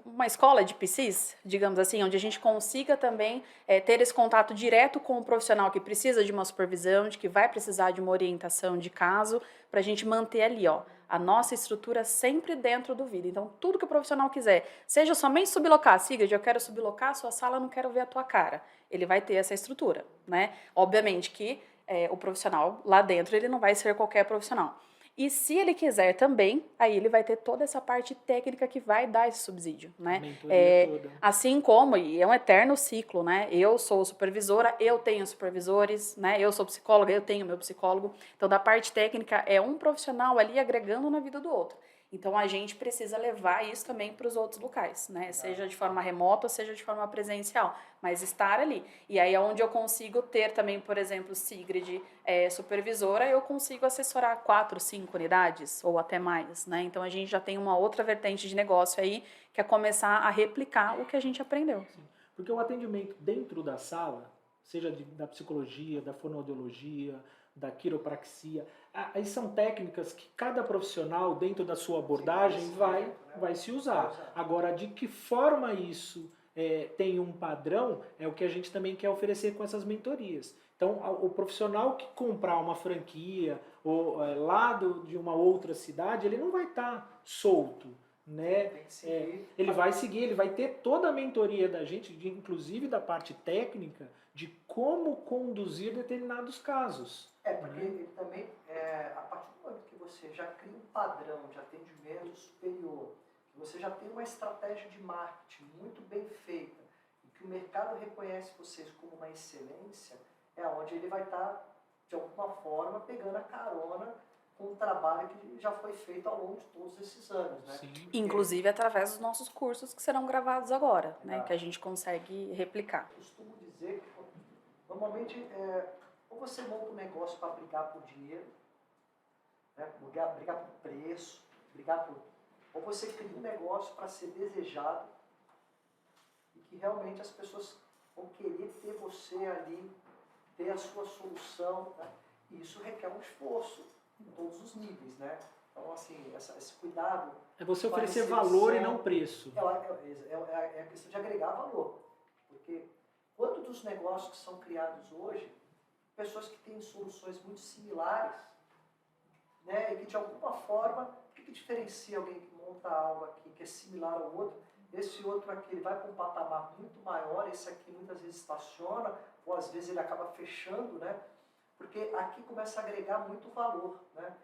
uma escola de PSIS, digamos assim, onde a gente consiga também ter esse contato direto com o profissional que precisa de uma supervisão, de que vai precisar de uma orientação de caso, para a gente manter ali, ó, a nossa estrutura sempre dentro do vida. Então, tudo que o profissional quiser, seja somente sublocar, Sigrid, eu quero sublocar a sua sala, eu não quero ver a tua cara. Ele vai ter essa estrutura, né? Obviamente que o profissional lá dentro, ele não vai ser qualquer profissional. E se ele quiser também, aí ele vai ter toda essa parte técnica que vai dar esse subsídio, né? Mentoria toda. Assim como, e é um eterno ciclo, né? Eu sou supervisora, eu tenho supervisores, né? Eu sou psicóloga, eu tenho meu psicólogo. Então, da parte técnica, é um profissional ali agregando na vida do outro. Então, a gente precisa levar isso também para os outros locais, né? Seja de forma remota, seja de forma presencial, mas estar ali. E aí é onde eu consigo ter também, por exemplo, Sigrid, supervisora, eu consigo assessorar 4, 5 unidades ou até mais, né? Então, a gente já tem uma outra vertente de negócio aí, que é começar a replicar o que a gente aprendeu. Sim. Porque o atendimento dentro da sala, seja da psicologia, da fonoaudiologia, da quiropraxia, aí são técnicas que cada profissional, dentro da sua abordagem, vai se usar. Agora, de que forma isso tem um padrão, é o que a gente também quer oferecer com essas mentorias. Então, o profissional que comprar uma franquia ou lá de uma outra cidade, ele não vai estar solto, né? Ele vai seguir, ele vai ter toda a mentoria da gente, inclusive da parte técnica, de como conduzir determinados casos. Porque ele também, a partir do momento que você já cria um padrão de atendimento superior, que você já tem uma estratégia de marketing muito bem feita, e que o mercado reconhece vocês como uma excelência, é onde ele vai estar, de alguma forma, pegando a carona com o trabalho que já foi feito ao longo de todos esses anos, né? Inclusive através dos nossos cursos que serão gravados agora, né? Que a gente consegue replicar. Eu costumo dizer que, normalmente, ou você monta um negócio para brigar por dinheiro, né? brigar por preço, ou você cria um negócio para ser desejado e que realmente as pessoas vão querer ter você ali, ter a sua solução, né? E isso requer um esforço em todos os níveis, né? Então, assim, esse cuidado... É você oferecer valor e não preço. É a questão de agregar valor. Porque quanto dos negócios que são criados hoje, pessoas que têm soluções muito similares, né? E que, de alguma forma, o que diferencia alguém que monta algo aqui que é similar ao outro? Esse outro aqui ele vai para um patamar muito maior, esse aqui muitas vezes estaciona, ou às vezes ele acaba fechando, né? Porque aqui começa a agregar muito valor, né?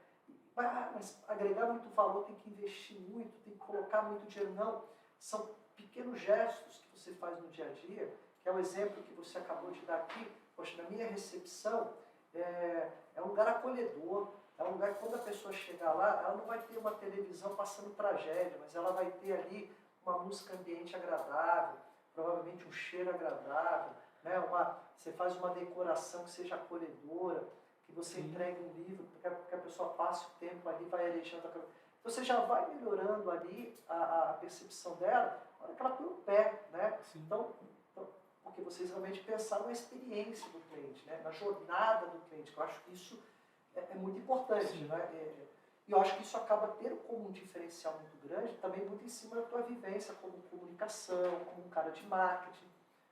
Mas agregar muito valor tem que investir muito, tem que colocar muito dinheiro. Não, são pequenos gestos que você faz no dia a dia, que é o exemplo que você acabou de dar aqui. Poxa, na minha recepção, é um lugar acolhedor, é um lugar que quando a pessoa chegar lá, ela não vai ter uma televisão passando tragédia, mas ela vai ter ali uma música ambiente agradável, provavelmente um cheiro agradável, né? Você faz uma decoração que seja acolhedora, que você entregue um livro, porque a pessoa passe o tempo ali, vai arejando a cabeça. Você já vai melhorando ali a percepção dela, na hora que ela põe o pé, né? Então, porque vocês realmente pensaram na experiência do cliente, né? Na jornada do cliente, que eu acho que isso é muito importante, né? E eu acho que isso acaba tendo como um diferencial muito grande, também muito em cima da tua vivência como comunicação, como um cara de marketing.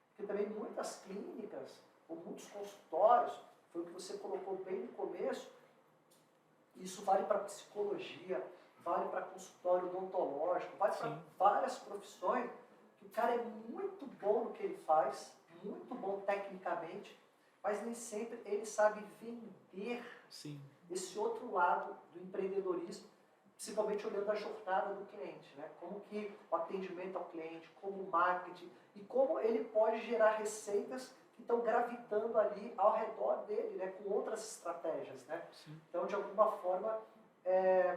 Porque também muitas clínicas, ou muitos consultórios, foi o que você colocou bem no começo, isso vale para psicologia, vale para consultório odontológico, vale para Sim. várias profissões, que o cara é muito bom no que ele faz, muito bom tecnicamente, mas nem sempre ele sabe vender Sim. esse outro lado do empreendedorismo, principalmente olhando a jornada do cliente, né? Como que o atendimento ao cliente, como o marketing e como ele pode gerar receitas que estão gravitando ali ao redor dele, né? Com outras estratégias, né? Sim. Então, de alguma forma,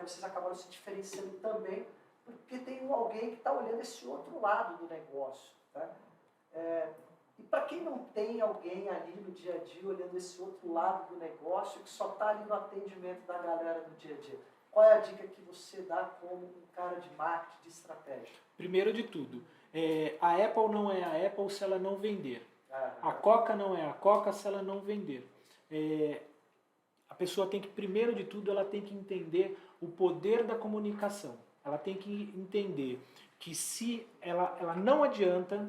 vocês acabaram se diferenciando também porque tem alguém que está olhando esse outro lado do negócio, né? E para quem não tem alguém ali no dia a dia olhando esse outro lado do negócio, que só está ali no atendimento da galera no dia a dia, qual é a dica que você dá como um cara de marketing, de estratégia? Primeiro de tudo, a Apple não é a Apple se ela não vender. A Coca não é a Coca se ela não vender. A pessoa tem que, primeiro de tudo, ela tem que entender o poder da comunicação. Ela tem que entender que se ela não adianta...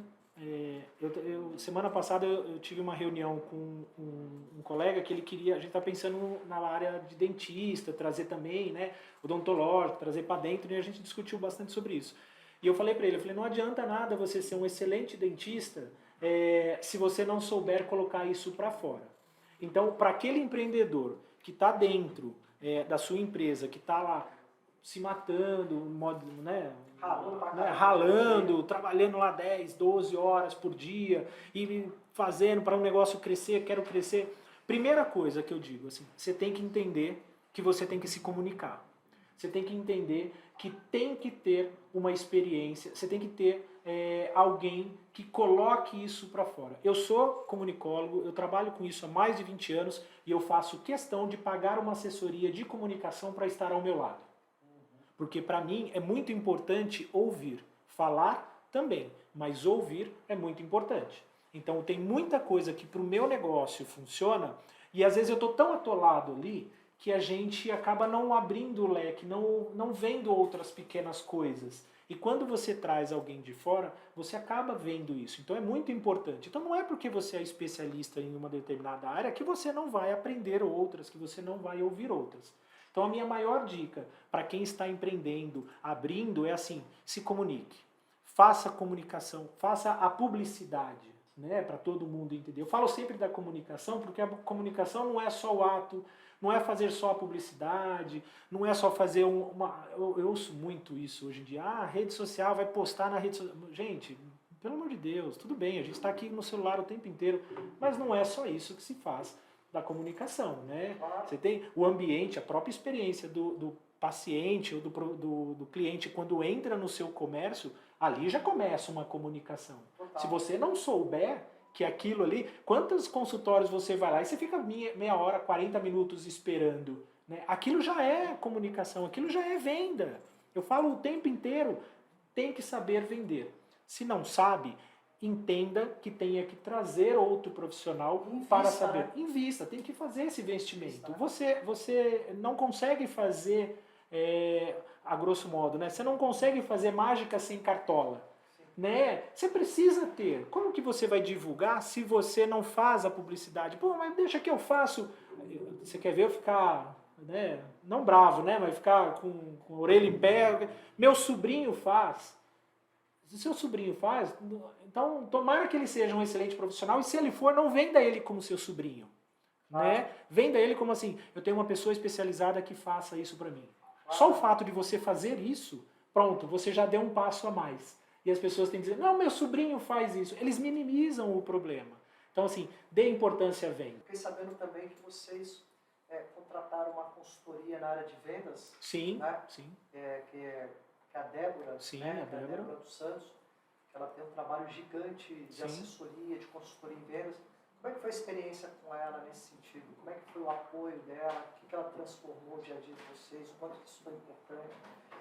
semana passada eu tive uma reunião com um colega que ele queria, a gente está pensando na área de dentista, trazer também, né, odontológico, trazer para dentro, e a gente discutiu bastante sobre isso. E eu falei para ele, não adianta nada você ser um excelente dentista se você não souber colocar isso para fora. Então, para aquele empreendedor que está dentro da sua empresa, que está lá se matando, ralando, trabalhando lá 10, 12 horas por dia e fazendo para um negócio crescer, quero crescer. Primeira coisa que eu digo, assim, você tem que entender que você tem que se comunicar. Você tem que entender que tem que ter uma experiência, você tem que ter alguém que coloque isso para fora. Eu sou comunicólogo, eu trabalho com isso há mais de 20 anos e eu faço questão de pagar uma assessoria de comunicação para estar ao meu lado. Porque para mim é muito importante ouvir. Falar também, mas ouvir é muito importante. Então tem muita coisa que para o meu negócio funciona e às vezes eu estou tão atolado ali que a gente acaba não abrindo o leque, não vendo outras pequenas coisas. E quando você traz alguém de fora, você acaba vendo isso. Então é muito importante. Então não é porque você é especialista em uma determinada área que você não vai aprender outras, que você não vai ouvir outras. Então a minha maior dica para quem está empreendendo, abrindo, é assim, se comunique. Faça comunicação, faça a publicidade, né, para todo mundo entender. Eu falo sempre da comunicação, porque a comunicação não é só o ato, não é fazer só a publicidade, não é só fazer eu ouço muito isso hoje em dia. A rede social vai postar na rede social. Gente, pelo amor de Deus, tudo bem, a gente está aqui no celular o tempo inteiro, mas não é só isso que se faz da comunicação, né? Você tem o ambiente, a própria experiência do paciente ou do cliente quando entra no seu comércio, ali já começa uma comunicação. Se você não souber que aquilo ali, quantos consultórios você vai lá e você fica meia hora, 40 minutos esperando, né? Aquilo já é comunicação, aquilo já é venda. Eu falo o tempo inteiro, tem que saber vender. Se não sabe, entenda que tenha que trazer outro profissional para saber. Invista, tem que fazer esse investimento. Você não consegue fazer, a grosso modo, né? Você não consegue fazer mágica sem cartola. Né? Você precisa ter. Como que você vai divulgar se você não faz a publicidade? Pô, mas deixa que eu faço. Você quer ver eu ficar, né? Não bravo, né? Mas ficar com a orelha em pé. Meu sobrinho faz. Se seu sobrinho faz, então tomara que ele seja um excelente profissional e se ele for, não venda ele como seu sobrinho. Né? Venda ele como assim, eu tenho uma pessoa especializada que faça isso para mim. Só o fato de você fazer isso, pronto, você já deu um passo a mais. E as pessoas têm que dizer, não, meu sobrinho faz isso. Eles minimizam o problema. Então assim, dê importância à venda. Fiquei sabendo também que vocês contrataram uma consultoria na área de vendas. Sim, né? sim. Que é a Débora, sim, né? a Débora dos Santos, que ela tem um trabalho gigante de assessoria, de consultoria em vendas. Como é que foi a experiência com ela nesse sentido? Como é que foi o apoio dela? O que ela transformou o dia a dia de vocês? O quanto isso foi importante?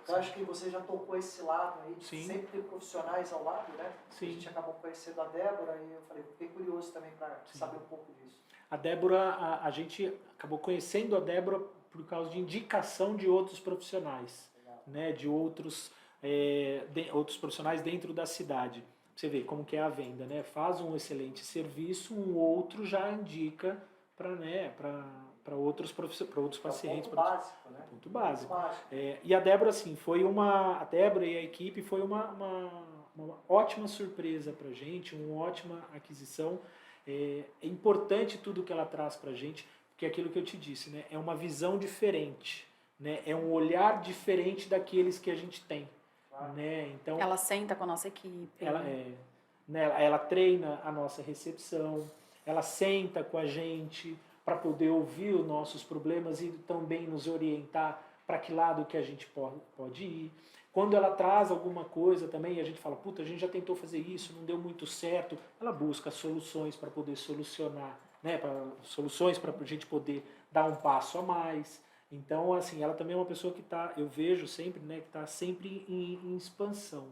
Eu acho que você já tocou esse lado aí, de sempre ter profissionais ao lado, né? Sim. A gente acabou conhecendo a Débora e eu falei, fiquei curioso também para saber um pouco disso. A Débora, a gente acabou conhecendo a Débora por causa de indicação de outros profissionais, né? De outros profissionais dentro da cidade. Você vê como que é a venda, né? Faz um excelente serviço, um outro já indica para outros pacientes. Ponto básico, né? Ponto básico. Básico. E a Débora, assim, a Débora e a equipe foi uma ótima surpresa para a gente, uma ótima aquisição. É importante tudo que ela traz para a gente, porque é aquilo que eu te disse, né? É uma visão diferente, né? É um olhar diferente daqueles que a gente tem. Claro. Né? Então, Ela senta com a nossa equipe. Ela treina a nossa recepção, ela senta com a gente para poder ouvir os nossos problemas e também nos orientar para que lado que a gente pode ir. Quando ela traz alguma coisa também, a gente fala, puta, a gente já tentou fazer isso, não deu muito certo, ela busca soluções para poder solucionar, né? Soluções para a gente poder dar um passo a mais. Então, assim, ela também é uma pessoa que eu vejo sempre, né, que está sempre em expansão.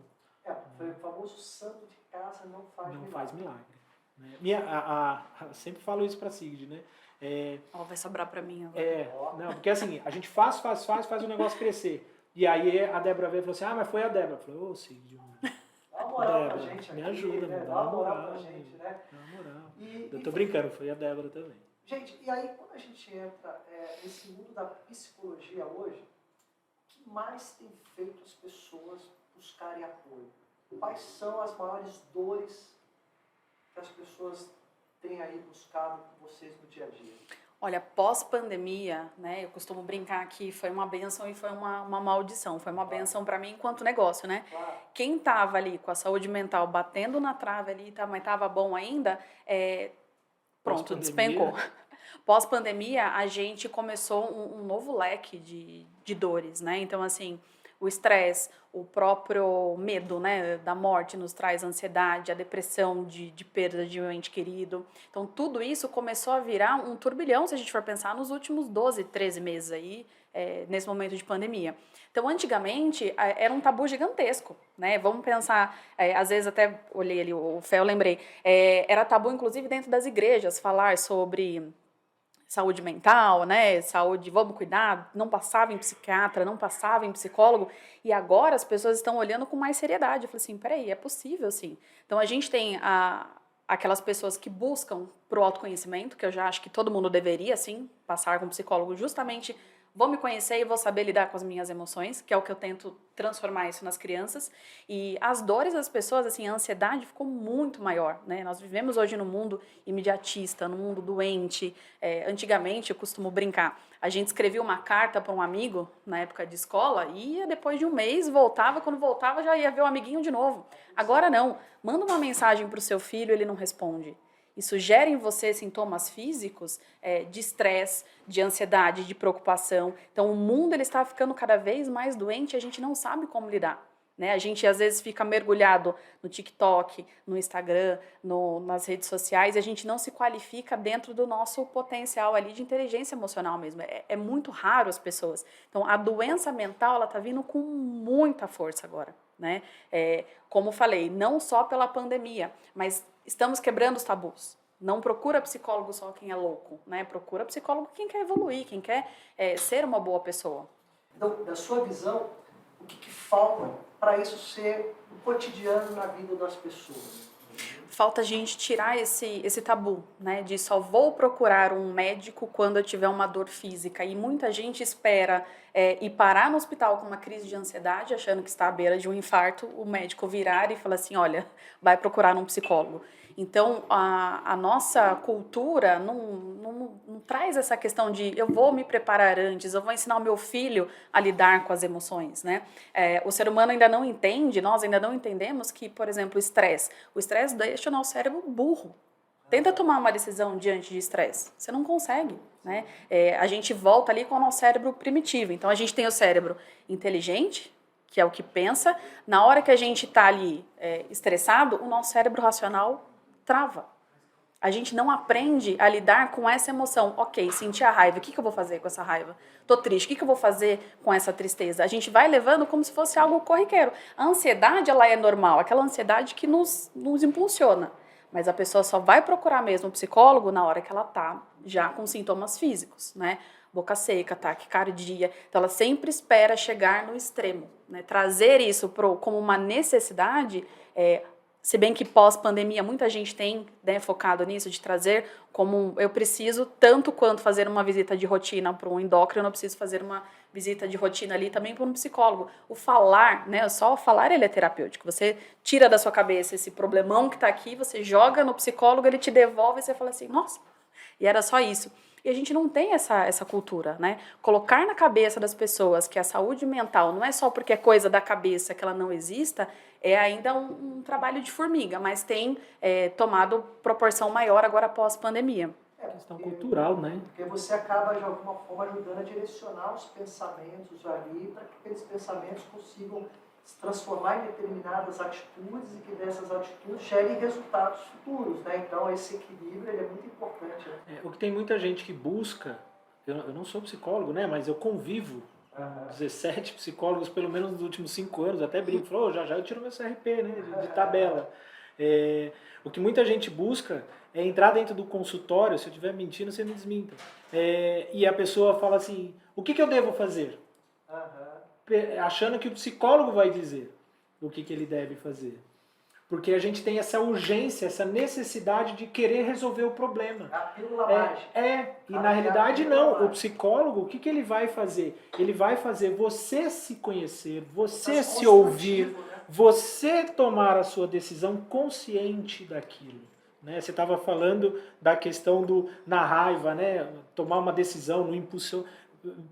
Foi o famoso santo de casa não faz não milagre. Faz milagre. Né? Sempre falo isso para a Sigrid, né? Vai sobrar para mim agora. Não, porque assim, a gente faz o negócio crescer. E aí a Débora veio e falou assim, mas foi a Débora. Eu falei, Sigrid, dá uma moral Débora, pra gente me aqui, ajuda, né? dá Dá uma moral moral, pra gente, né? Dá uma moral. E Eu tô brincando, foi a Débora também. Gente, e aí quando a gente entra nesse mundo da psicologia hoje, o que mais tem feito as pessoas buscarem apoio? Quais são as maiores dores que as pessoas têm aí buscado com vocês no dia a dia? Olha, pós-pandemia, né, eu costumo brincar que foi uma benção e foi uma maldição. Foi uma benção para mim enquanto negócio, né? Claro. Quem tava ali com a saúde mental batendo na trave ali, mas tava bom ainda, pronto, despencou. Pós-pandemia, a gente começou um novo leque de dores, né? Então, assim, o estresse, o próprio medo, né, da morte nos traz ansiedade, a depressão de perda de um ente querido. Então, tudo isso começou a virar um turbilhão, se a gente for pensar, nos últimos 12, 13 meses aí, nesse momento de pandemia. Então, antigamente, era um tabu gigantesco, né? Vamos pensar, às vezes até olhei ali o Fé, eu lembrei, era tabu, inclusive, dentro das igrejas, falar sobre saúde mental, né, saúde, vamos cuidar, não passava em psiquiatra, não passava em psicólogo, e agora as pessoas estão olhando com mais seriedade. Eu falei assim, peraí, é possível sim. Então a gente tem aquelas pessoas que buscam pro autoconhecimento, que eu já acho que todo mundo deveria, sim, passar com um psicólogo justamente, vou me conhecer e vou saber lidar com as minhas emoções, que é o que eu tento transformar isso nas crianças. E as dores das pessoas, assim, a ansiedade ficou muito maior, né? Nós vivemos hoje num mundo imediatista, num mundo doente. Antigamente, eu costumo brincar, a gente escrevia uma carta para um amigo, na época de escola, e ia depois de um mês, voltava, quando voltava já ia ver o amiguinho de novo. Agora não, manda uma mensagem para o seu filho, ele não responde. Isso gera em você sintomas físicos de estresse, de ansiedade, de preocupação. Então, o mundo ele está ficando cada vez mais doente e a gente não sabe como lidar. Né? A gente, às vezes, fica mergulhado no TikTok, no Instagram, nas redes sociais, e a gente não se qualifica dentro do nosso potencial ali de inteligência emocional mesmo. É muito raro as pessoas. Então, a doença mental ela está vindo com muita força agora. Né? Como falei, não só pela pandemia, mas estamos quebrando os tabus. Não procura psicólogo só quem é louco, né? Procura psicólogo quem quer evoluir, quem quer ser uma boa pessoa. Então, da sua visão, o que falta para isso ser o cotidiano na vida das pessoas? Falta a gente tirar esse tabu, né? De só vou procurar um médico quando eu tiver uma dor física. E muita gente espera ir parar no hospital com uma crise de ansiedade, achando que está à beira de um infarto, o médico virar e falar assim, olha, vai procurar um psicólogo. Então, a nossa cultura não traz essa questão de eu vou me preparar antes, eu vou ensinar o meu filho a lidar com as emoções, né? O ser humano ainda não entende, nós ainda não entendemos que, por exemplo, o estresse deixa o nosso cérebro burro. Tenta tomar uma decisão diante de estresse, você não consegue, né? A gente volta ali com o nosso cérebro primitivo, então a gente tem o cérebro inteligente, que é o que pensa, na hora que a gente está ali estressado, o nosso cérebro racional trava. A gente não aprende a lidar com essa emoção. Ok, senti a raiva, o que eu vou fazer com essa raiva? Tô triste, o que eu vou fazer com essa tristeza? A gente vai levando como se fosse algo corriqueiro. A ansiedade, ela é normal, aquela ansiedade que nos impulsiona. Mas a pessoa só vai procurar mesmo o psicólogo na hora que ela tá já com sintomas físicos, né? Boca seca, taquicardia. Então, ela sempre espera chegar no extremo, né? Trazer isso como uma necessidade Se bem que pós-pandemia muita gente tem, né, focado nisso, de trazer como eu preciso, tanto quanto fazer uma visita de rotina para um endócrino, eu preciso fazer uma visita de rotina ali também para um psicólogo. O falar, né, só o falar ele é terapêutico. Você tira da sua cabeça esse problemão que está aqui, você joga no psicólogo, ele te devolve e você fala assim, nossa, e era só isso. E a gente não tem essa cultura, né? Colocar na cabeça das pessoas que a saúde mental não é só porque é coisa da cabeça que ela não exista, é ainda um trabalho de formiga, mas tem tomado proporção maior agora pós-pandemia. Questão cultural, né? Porque você acaba, de alguma forma, ajudando a direcionar os pensamentos ali para que aqueles pensamentos consigam se transformar em determinadas atitudes e que dessas atitudes gerem resultados futuros, né? Então, esse equilíbrio ele é muito importante. Né? O que tem muita gente que busca, eu não sou psicólogo, né? Mas eu convivo com 17 psicólogos, pelo menos nos últimos 5 anos, até brinco, falou, já eu tiro meu CRP, né? De tabela. O que muita gente busca é entrar dentro do consultório, se eu estiver mentindo, você me desminta. E a pessoa fala assim, o que eu devo fazer? Achando que o psicólogo vai dizer o que ele deve fazer. Porque a gente tem essa urgência, essa necessidade de querer resolver o problema. A pílula mágica. E na realidade não. O psicólogo, o que ele vai fazer? Ele vai fazer você se conhecer, você se ouvir, né? Você tomar a sua decisão consciente daquilo. Né? Você estava falando da questão na raiva, né? Tomar uma decisão, no impulso.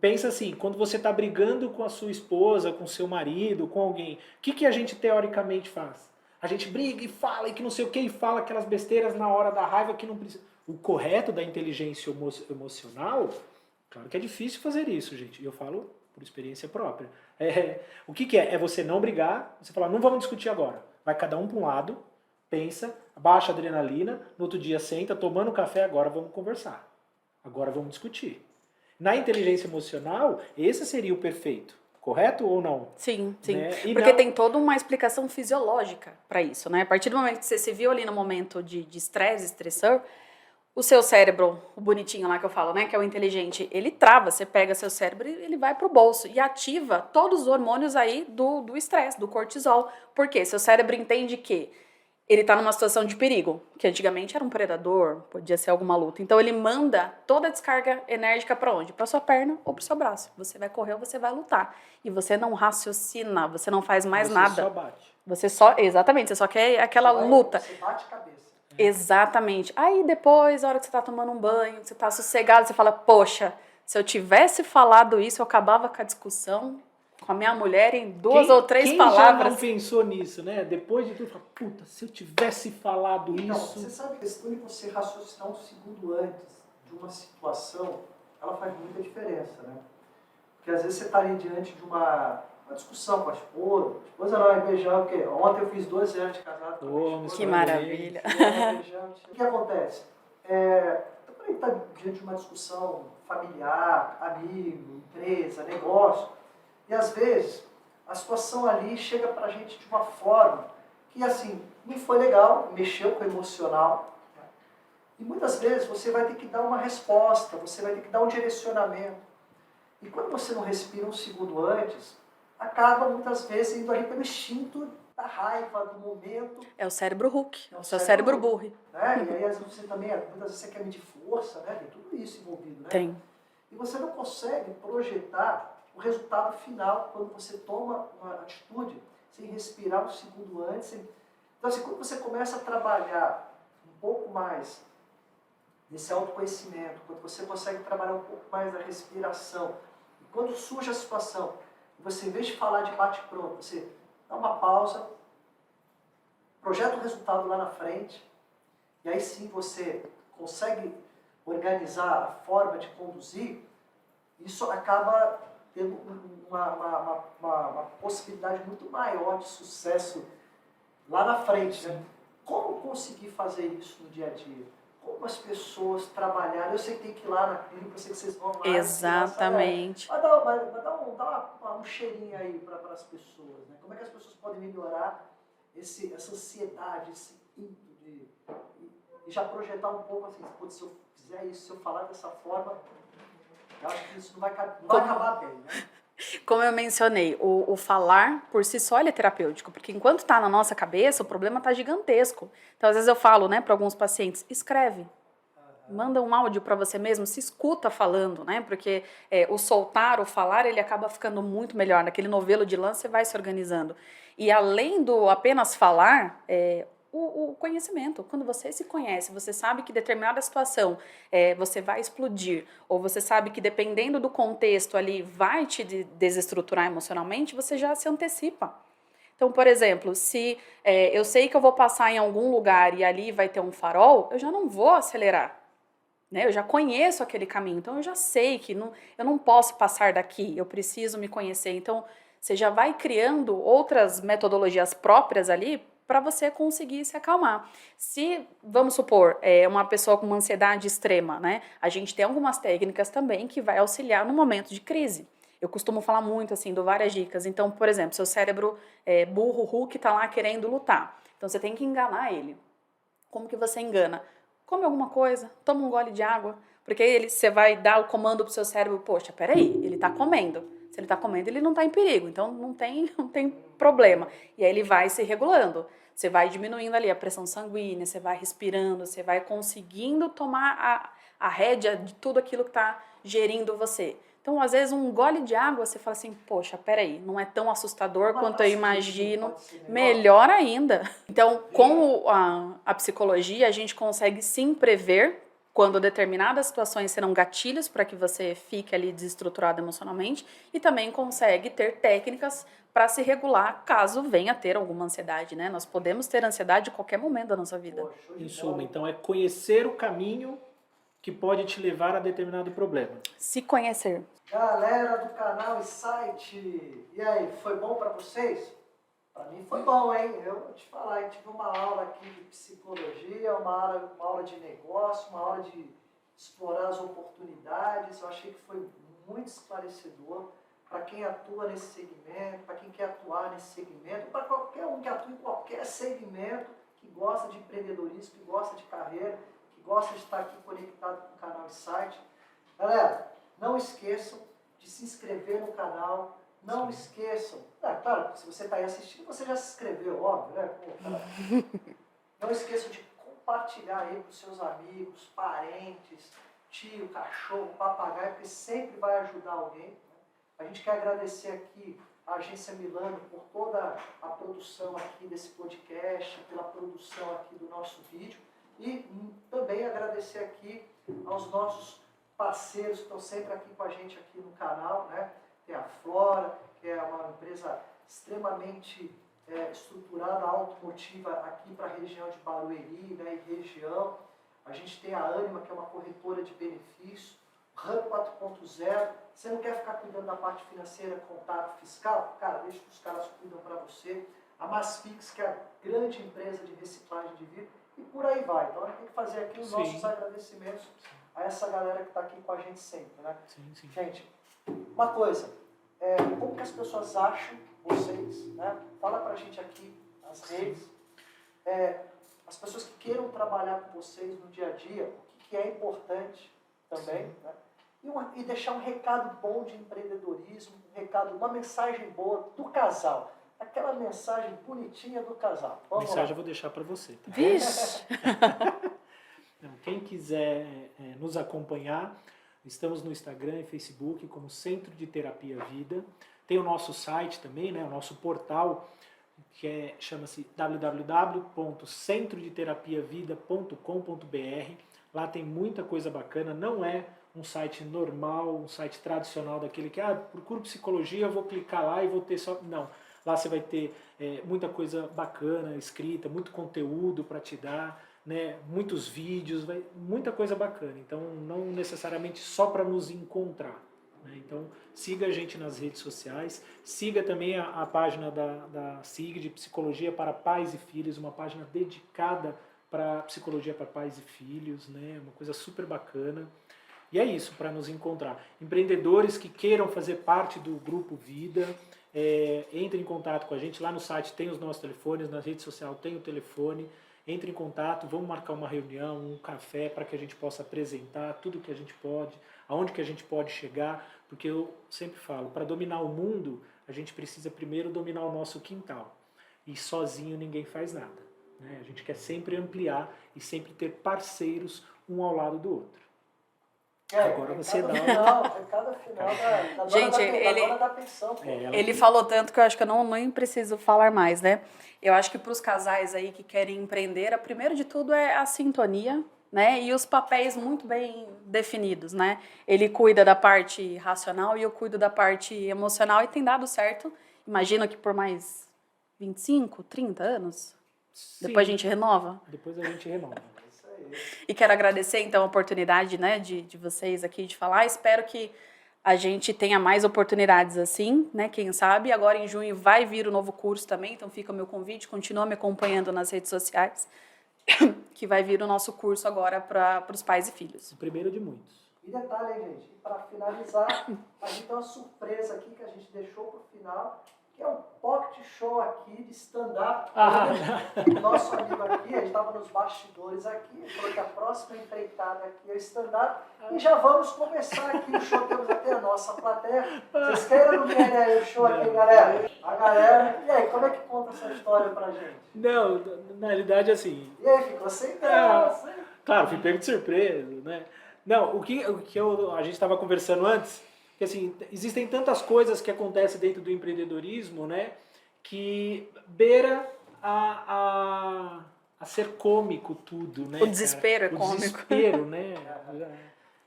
Pensa assim, quando você está brigando com a sua esposa, com o seu marido, com alguém, o que a gente teoricamente faz? A gente briga e fala e que não sei o que, e fala aquelas besteiras na hora da raiva que não precisa. O correto da inteligência emocional, claro que é difícil fazer isso, gente. E eu falo por experiência própria. O que é? É você não brigar, você falar, não vamos discutir agora. Vai cada um para um lado, pensa, baixa a adrenalina, no outro dia senta, tomando café, agora vamos conversar. Agora vamos discutir. Na inteligência emocional, esse seria o perfeito. Correto ou não? Sim, sim. Né? Porque tem toda uma explicação fisiológica para isso, né? A partir do momento que você se viu ali no momento de estresse, estressor, o seu cérebro, o bonitinho lá que eu falo, né? Que é o inteligente, ele trava, você pega seu cérebro e ele vai pro bolso e ativa todos os hormônios aí do estresse, do cortisol. Por quê? Seu cérebro entende que ele está numa situação de perigo, que antigamente era um predador, podia ser alguma luta. Então ele manda toda a descarga enérgica para onde? Para sua perna ou para o seu braço. Você vai correr ou você vai lutar. E você não raciocina, você não faz mais nada. Você só bate. Exatamente, você só quer aquela luta. Você bate cabeça. Exatamente. Aí depois, a hora que você está tomando um banho, você está sossegado, você fala, poxa, se eu tivesse falado isso, eu acabava com a discussão com a minha mulher em 2 ou 3 palavras. Quem já não pensou nisso, né? Depois de tudo, fala, puta, se eu tivesse falado isso... Você sabe que a questão de você raciocinar um segundo antes de uma situação, ela faz muita diferença, né? Porque às vezes você está ali diante de uma discussão com a esposa não vai beijar, porque ontem eu fiz 12 anos de casado com a minha esposa. Que maravilha! O que acontece? Quando a gente está diante de uma discussão familiar, amigo, empresa, negócio, e às vezes a situação ali chega pra gente de uma forma que assim, não foi legal, mexeu com o emocional. Né? E muitas vezes você vai ter que dar uma resposta, você vai ter que dar um direcionamento. E quando você não respira um segundo antes, acaba muitas vezes indo ali pelo instinto da raiva, do momento. É o cérebro Hulk, é o seu cérebro burro. Né? E aí às vezes você também, muitas vezes você quer medir força, né? Tem tudo isso envolvido. Né? Tem. E você não consegue projetar o resultado final quando você toma uma atitude sem respirar um segundo antes. Então, assim, quando você começa a trabalhar um pouco mais desse autoconhecimento, quando você consegue trabalhar um pouco mais da respiração, e quando surge a situação, você, em vez de falar de bate-pronto, você dá uma pausa, projeta o resultado lá na frente, e aí sim você consegue organizar a forma de conduzir, isso acaba tendo uma possibilidade muito maior de sucesso lá na frente. Né? Como conseguir fazer isso no dia a dia? Como as pessoas trabalharem? Eu sei que tem que ir lá na clínica, eu sei que vocês vão lá. Exatamente. Mas dá um cheirinho aí para as pessoas. Né? Como é que as pessoas podem melhorar essa ansiedade, esse ímpeto e já projetar um pouco assim, se eu fizer isso, se eu falar dessa forma, eu acho que isso não vai acabar bem, né? Como eu mencionei, o falar por si só ele é terapêutico, porque enquanto está na nossa cabeça, o problema está gigantesco. Então, às vezes eu falo, né, para alguns pacientes, escreve. Manda um áudio para você mesmo, se escuta falando, né? Porque o soltar, o falar, ele acaba ficando muito melhor. Naquele novelo de lã, você vai se organizando. E além do apenas falar, o conhecimento. Quando você se conhece, você sabe que determinada situação você vai explodir, ou você sabe que dependendo do contexto ali vai te desestruturar emocionalmente, você já se antecipa. Então, por exemplo, se eu sei que eu vou passar em algum lugar e ali vai ter um farol, eu já não vou acelerar. Né? Eu já conheço aquele caminho, então eu já sei que eu não posso passar daqui, eu preciso me conhecer. Então, você já vai criando outras metodologias próprias ali para você conseguir se acalmar. Se, vamos supor, uma pessoa com uma ansiedade extrema, né? A gente tem algumas técnicas também que vai auxiliar no momento de crise. Eu costumo falar muito, assim, dou várias dicas. Então, por exemplo, seu cérebro burro, Hulk, está lá querendo lutar. Então, você tem que enganar ele. Como que você engana? Come alguma coisa, toma um gole de água, porque aí você vai dar o comando pro seu cérebro, poxa, peraí, ele tá comendo. Se ele tá comendo, ele não tá em perigo, então não tem problema. E aí ele vai se regulando. Você vai diminuindo ali a pressão sanguínea, você vai respirando, você vai conseguindo tomar a rédea de tudo aquilo que tá gerindo você. Então, às vezes, um gole de água, você fala assim, poxa, peraí, não é tão assustador quanto eu imagino, melhor ainda. Então, com a psicologia, a gente consegue sim prever quando determinadas situações serão gatilhos para que você fique ali desestruturado emocionalmente e também consegue ter técnicas para se regular caso venha a ter alguma ansiedade, né? Nós podemos ter ansiedade em qualquer momento da nossa vida. Em suma, então, é conhecer o caminho que pode te levar a determinado problema. Se conhecer. Galera do canal e site, e aí, foi bom para vocês? Para mim foi bom, hein? Eu vou te falar, eu tive uma aula aqui de psicologia, uma aula de negócio, uma aula de explorar as oportunidades. Eu achei que foi muito esclarecedor para quem atua nesse segmento, para quem quer atuar nesse segmento, para qualquer um que atua em qualquer segmento, que gosta de empreendedorismo, que gosta de carreira, que gosta de estar aqui conectado com o canal e site. Galera, não esqueçam de se inscrever no canal. Não esqueçam. Claro, se você está aí assistindo, você já se inscreveu, óbvio, né? Não esqueçam de compartilhar aí com seus amigos, parentes, tio, cachorro, papagaio, porque sempre vai ajudar alguém. Né? A gente quer agradecer aqui a Agência Milano por toda a produção aqui desse podcast, pela produção aqui do nosso vídeo e também agradecer aqui aos nossos parceiros que estão sempre aqui com a gente aqui no canal, né? Tem a Flora, que é uma empresa extremamente estruturada, automotiva aqui para a região de Barueri, né, e região. A gente tem a Ânima, que é uma corretora de benefício. O Hub 4.0. Você não quer ficar cuidando da parte financeira, contato, fiscal? Cara, deixa que os caras cuidam para você. A Masfix, que é a grande empresa de reciclagem de vidro. E por aí vai. Então a gente tem que fazer aqui os nossos agradecimentos a essa galera que está aqui com a gente sempre, né? Sim. Gente, uma coisa, como que as pessoas acham vocês, né? Fala pra gente aqui nas redes, as pessoas que queiram trabalhar com vocês no dia a dia, o que é importante também, né? E deixar um recado bom de empreendedorismo, uma mensagem boa do casal. Aquela mensagem bonitinha do casal. Vamos mensagem lá. Eu vou deixar para você. Tá? Vixe! Quem quiser nos acompanhar, estamos no Instagram e Facebook como Centro de Terapia Vida. Tem o nosso site também, né, o nosso portal, que chama-se www.centrodeterapiavida.com.br. Lá tem muita coisa bacana, não é um site normal, um site tradicional daquele que, procuro psicologia, eu vou clicar lá e vou ter só... Não, lá você vai ter muita coisa bacana escrita, muito conteúdo para te dar, né, muitos vídeos, muita coisa bacana. Então, não necessariamente só para nos encontrar. Né? Então, siga a gente nas redes sociais, siga também a página da SIG, de Psicologia para Pais e Filhos, uma página dedicada para psicologia para pais e filhos, né? Uma coisa super bacana. E é isso, para nos encontrar. Empreendedores que queiram fazer parte do Grupo Vida, entrem em contato com a gente. Lá no site tem os nossos telefones, na rede social tem o telefone. Entre em contato, vamos marcar uma reunião, um café, para que a gente possa apresentar tudo que a gente pode, aonde que a gente pode chegar, porque eu sempre falo, para dominar o mundo, a gente precisa primeiro dominar o nosso quintal. E sozinho ninguém faz nada, né? A gente quer sempre ampliar e sempre ter parceiros um ao lado do outro. Agora você dá cada final da Gente, dona da pensão. Ele falou tanto que eu acho que eu nem preciso falar mais, né? Eu acho que para os casais aí que querem empreender, a primeiro de tudo é a sintonia, né? E os papéis muito bem definidos, né? Ele cuida da parte racional e eu cuido da parte emocional e tem dado certo. Imagino que por mais 25, 30 anos, Sim. depois a gente renova. Depois a gente renova. E quero agradecer, então, a oportunidade, né, de vocês aqui de falar. Espero que a gente tenha mais oportunidades assim, né, quem sabe. Agora, em junho, vai vir o novo curso também, então fica o meu convite. Continua me acompanhando nas redes sociais, que vai vir o nosso curso agora para os pais e filhos. O primeiro de muitos. E detalhe, hein, gente, para finalizar, a gente tem uma surpresa aqui que a gente deixou para o final, que é um pocket show aqui de stand-up. O nosso amigo aqui, a gente estava nos bastidores aqui, ele falou que a próxima empreitada aqui é stand-up. E já vamos começar aqui o show, temos até a nossa plateia. Vocês querem ou não querem aí o show aqui, galera? A galera, e aí, como é que conta essa história pra gente? Não, na realidade, assim... E aí, ficou sem graça, hein? Claro, fui pego de surpresa, né? Não, o que a gente estava conversando antes, que assim, existem tantas coisas que acontecem dentro do empreendedorismo, né, que beira a ser cômico tudo, né? O desespero é cômico. O desespero, né?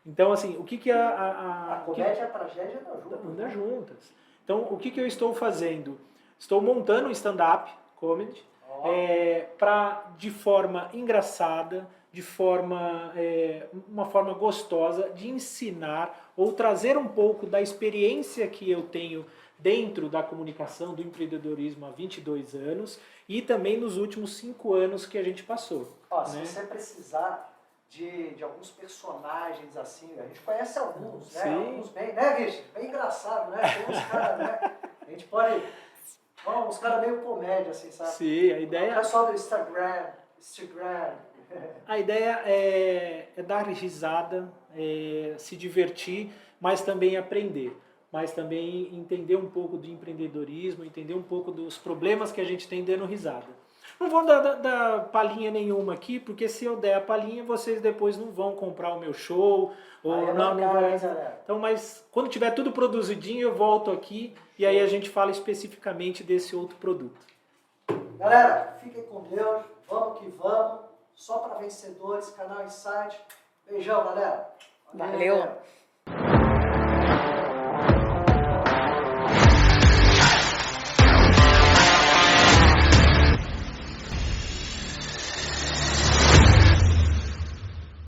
Então, assim, o que A comédia e a tragédia andam juntas. Então, o que eu estou fazendo? Estou montando um stand-up comedy de forma engraçada, de uma forma gostosa de ensinar ou trazer um pouco da experiência que eu tenho dentro da comunicação, do empreendedorismo há 22 anos e também nos últimos 5 anos que a gente passou. Ó, né? Se você precisar de alguns personagens assim, a gente conhece alguns, né? Sim. Alguns bem, né, Richard? Bem engraçado, né? Tem uns caras, né? A gente pode... uns caras meio comédia, assim, sabe? Sim, a ideia... O pessoal do Instagram. A ideia é dar risada, se divertir, mas também aprender. Mas também entender um pouco de empreendedorismo, entender um pouco dos problemas que a gente tem dando risada. Não vou dar palhinha nenhuma aqui, porque se eu der a palhinha, vocês depois não vão comprar o meu show. Ou não vai. Então, mas quando tiver tudo produzidinho, eu volto aqui e aí a gente fala especificamente desse outro produto. Galera, fiquem com Deus. Vamos que vamos. Só para vencedores, canal Insight. Beijão, galera. Valeu.